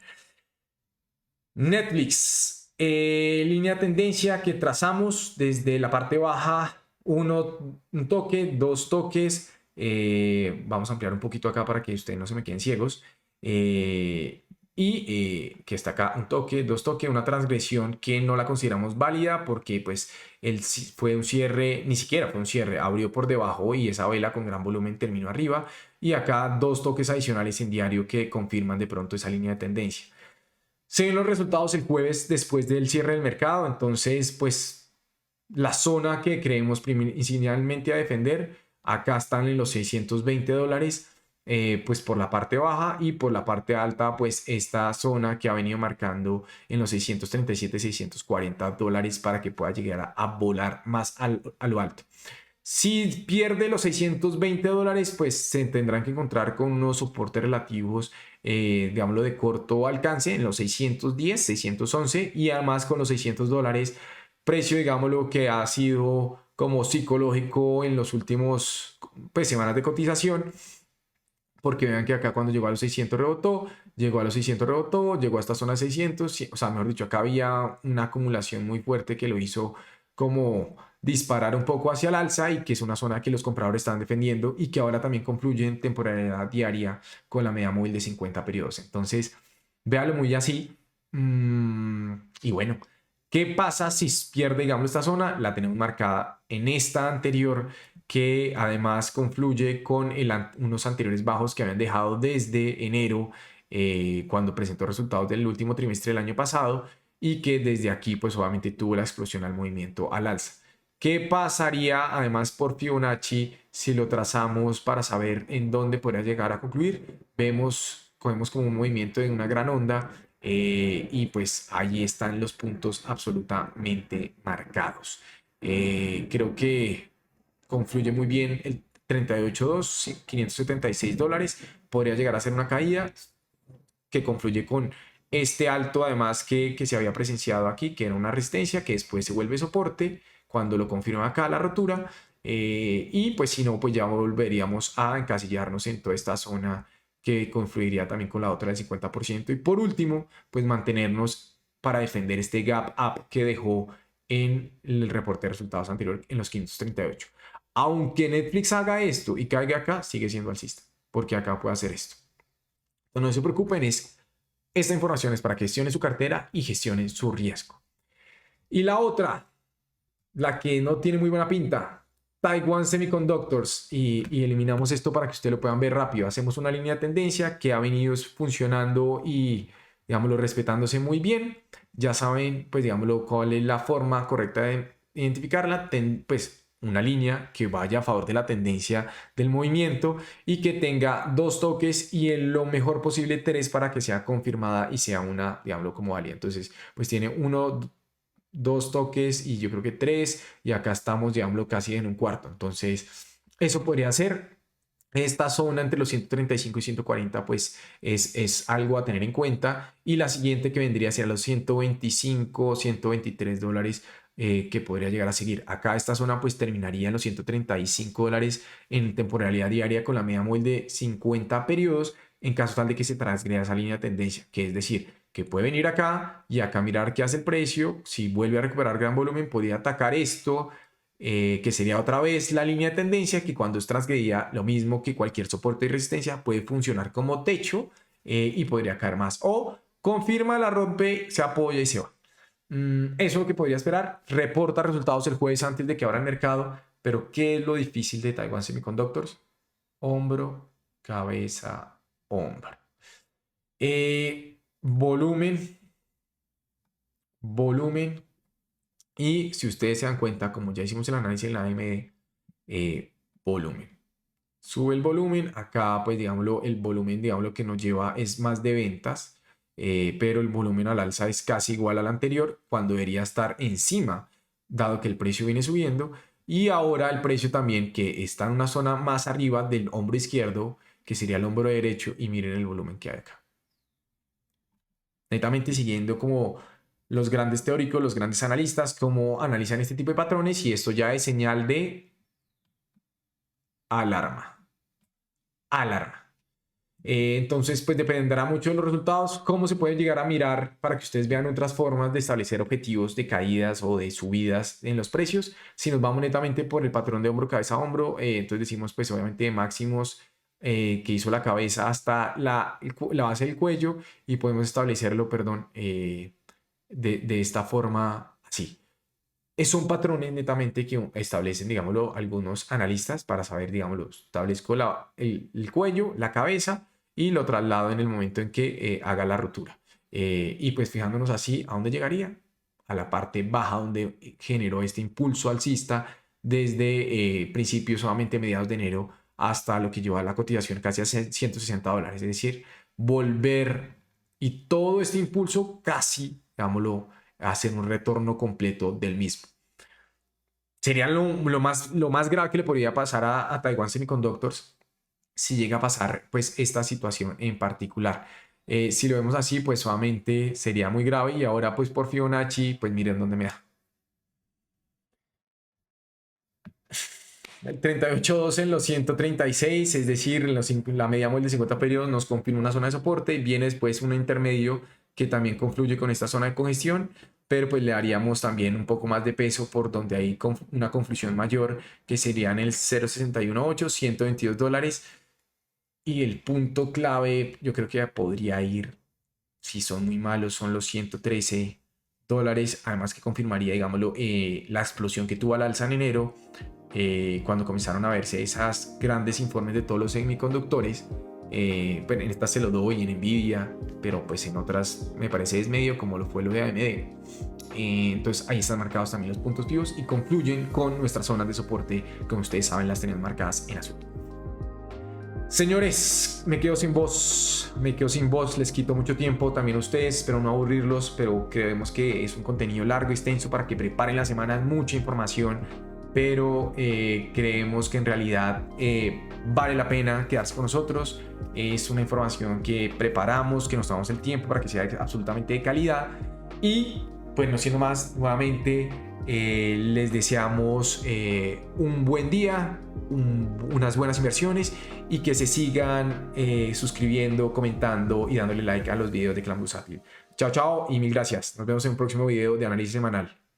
Netflix, línea de tendencia que trazamos desde la parte baja, un toque, dos toques. Vamos a ampliar un poquito acá para que ustedes no se me queden ciegos. Que está acá un toque, dos toques, una transgresión que no la consideramos válida porque pues fue un cierre, ni siquiera fue un cierre, abrió por debajo y esa vela con gran volumen terminó arriba y acá dos toques adicionales en diario que confirman de pronto esa línea de tendencia. Se ven los resultados el jueves después del cierre del mercado, entonces pues la zona que creemos inicialmente a defender, acá están en los $620, pues por la parte baja y por la parte alta, pues esta zona que ha venido marcando en los $637-640 para que pueda llegar a volar más a lo alto. Si pierde los $620, pues se tendrán que encontrar con unos soportes relativos, digámoslo, de corto alcance en los 610, 611 y además con los $600, precio, digámoslo, que ha sido como psicológico en los últimos pues, semanas de cotización. Porque vean que acá cuando llegó a los 600 rebotó, llegó a los 600 rebotó, llegó a esta zona 600, o sea, mejor dicho, acá había una acumulación muy fuerte que lo hizo como disparar un poco hacia el alza y que es una zona que los compradores están defendiendo y que ahora también confluye en temporalidad diaria con la media móvil de 50 periodos. Entonces, véalo muy así. Y bueno, ¿qué pasa si pierde, digamos, esta zona? La tenemos marcada en esta anterior que además confluye con unos anteriores bajos que habían dejado desde enero cuando presentó resultados del último trimestre del año pasado y que desde aquí pues obviamente tuvo la explosión al movimiento al alza. ¿Qué pasaría además por Fibonacci si lo trazamos para saber en dónde podría llegar a concluir? Cogemos como un movimiento de una gran onda y pues ahí están los puntos absolutamente marcados. Creo que confluye muy bien el 38.2, $576. Podría llegar a ser una caída que confluye con este alto además que se había presenciado aquí, que era una resistencia, que después se vuelve soporte cuando lo confirma acá la rotura. Y pues si no, pues ya volveríamos a encasillarnos en toda esta zona que confluiría también con la otra del 50%. Y por último, pues mantenernos para defender este gap up que dejó en el reporte de resultados anterior en los 538. Aunque Netflix haga esto y caiga acá, sigue siendo alcista, porque acá puede hacer esto. Entonces, no se preocupen, esta información es para que gestionen su cartera y gestionen su riesgo. Y la otra, la que no tiene muy buena pinta, Taiwan Semiconductors, y eliminamos esto para que ustedes lo puedan ver rápido. Hacemos una línea de tendencia que ha venido funcionando y, digámoslo, respetándose muy bien. Ya saben, pues, digámoslo, cuál es la forma correcta de identificarla. Pues, una línea que vaya a favor de la tendencia del movimiento y que tenga dos toques y en lo mejor posible tres para que sea confirmada y sea una, digámoslo, como válida. Entonces, pues tiene uno, dos toques y yo creo que tres y acá estamos, digámoslo, casi en un cuarto. Entonces, eso podría ser. Esta zona entre los 135 y 140 pues es algo a tener en cuenta y la siguiente que vendría a ser los $125, $123 que podría llegar a seguir. Acá esta zona pues terminaría en los $135 en temporalidad diaria con la media móvil de 50 periodos en caso tal de que se transgreda esa línea de tendencia, que es decir, que puede venir acá y acá mirar qué hace el precio. Si vuelve a recuperar gran volumen, podría atacar esto, que sería otra vez la línea de tendencia, que cuando es transgredida, lo mismo que cualquier soporte y resistencia, puede funcionar como techo y podría caer más. O confirma, la rompe, se apoya y se va. Eso es lo que podría esperar. Reporta resultados el jueves antes de que abra el mercado. Pero ¿qué es lo difícil de Taiwan Semiconductors? Hombro, cabeza, hombro. Volumen, volumen. Y si ustedes se dan cuenta, como ya hicimos el análisis en la AMD, volumen. Sube el volumen. Acá, pues digámoslo, el volumen, digámoslo, que nos lleva es más de ventas. Pero el volumen al alza es casi igual al anterior, cuando debería estar encima, dado que el precio viene subiendo. Y ahora el precio también, que está en una zona más arriba del hombro izquierdo, que sería el hombro derecho, y miren el volumen que hay acá. Netamente siguiendo como los grandes teóricos, los grandes analistas, cómo analizan este tipo de patrones, y esto ya es señal de alarma. Alarma. Entonces, pues dependerá mucho de los resultados, cómo se pueden llegar a mirar para que ustedes vean otras formas de establecer objetivos de caídas o de subidas en los precios. Si nos vamos netamente por el patrón de hombro, cabeza, hombro, entonces decimos pues obviamente de máximos que hizo la cabeza hasta la base del cuello, y podemos establecerlo, perdón, de esta forma así. Son patrones netamente que establecen, digámoslo, algunos analistas para saber, digámoslo, establezco el cuello, la cabeza y lo traslado en el momento en que haga la rotura. Y pues fijándonos así, ¿a dónde llegaría? A la parte baja donde generó este impulso alcista desde principios, solamente mediados de enero, hasta lo que lleva a la cotización casi a $160. Es decir, volver y todo este impulso casi, digámoslo, hacer un retorno completo del mismo. Sería lo más grave que le podría pasar a Taiwan Semiconductors si llega a pasar pues esta situación en particular. Si lo vemos así, pues solamente sería muy grave, y ahora pues por Fibonacci, pues miren dónde me da. El 38.2 en los 136, es decir, en la media móvil de 50 periodos nos confirma una zona de soporte. Viene después un intermedio que también confluye con esta zona de congestión, pero pues le daríamos también un poco más de peso por donde hay una conflusión mayor, que serían el 0.618, $122. Y el punto clave, yo creo que ya podría ir, si son muy malos, son los $113. Además que confirmaría, digámoslo, la explosión que tuvo al alza en enero, cuando comenzaron a verse esas grandes informes de todos los semiconductores. Bueno, en estas se lo doy en Nvidia, pero pues en otras me parece es medio, como lo fue lo de AMD. Entonces ahí están marcados también los puntos vivos y concluyen con nuestras zonas de soporte, como ustedes saben las tenemos marcadas en azul. Señores, me quedo sin voz, les quito mucho tiempo también a ustedes, espero no aburrirlos, pero creemos que es un contenido largo y extenso para que preparen la semana, mucha información, pero creemos que en realidad vale la pena quedarse con nosotros. Es una información que preparamos, que nos tomamos el tiempo para que sea absolutamente de calidad, y pues no siendo más, nuevamente les deseamos un buen día, unas buenas inversiones, y que se sigan suscribiendo, comentando y dándole like a los videos de Clan Bursátil. Chao, chao y mil gracias. Nos vemos en un próximo video de análisis semanal.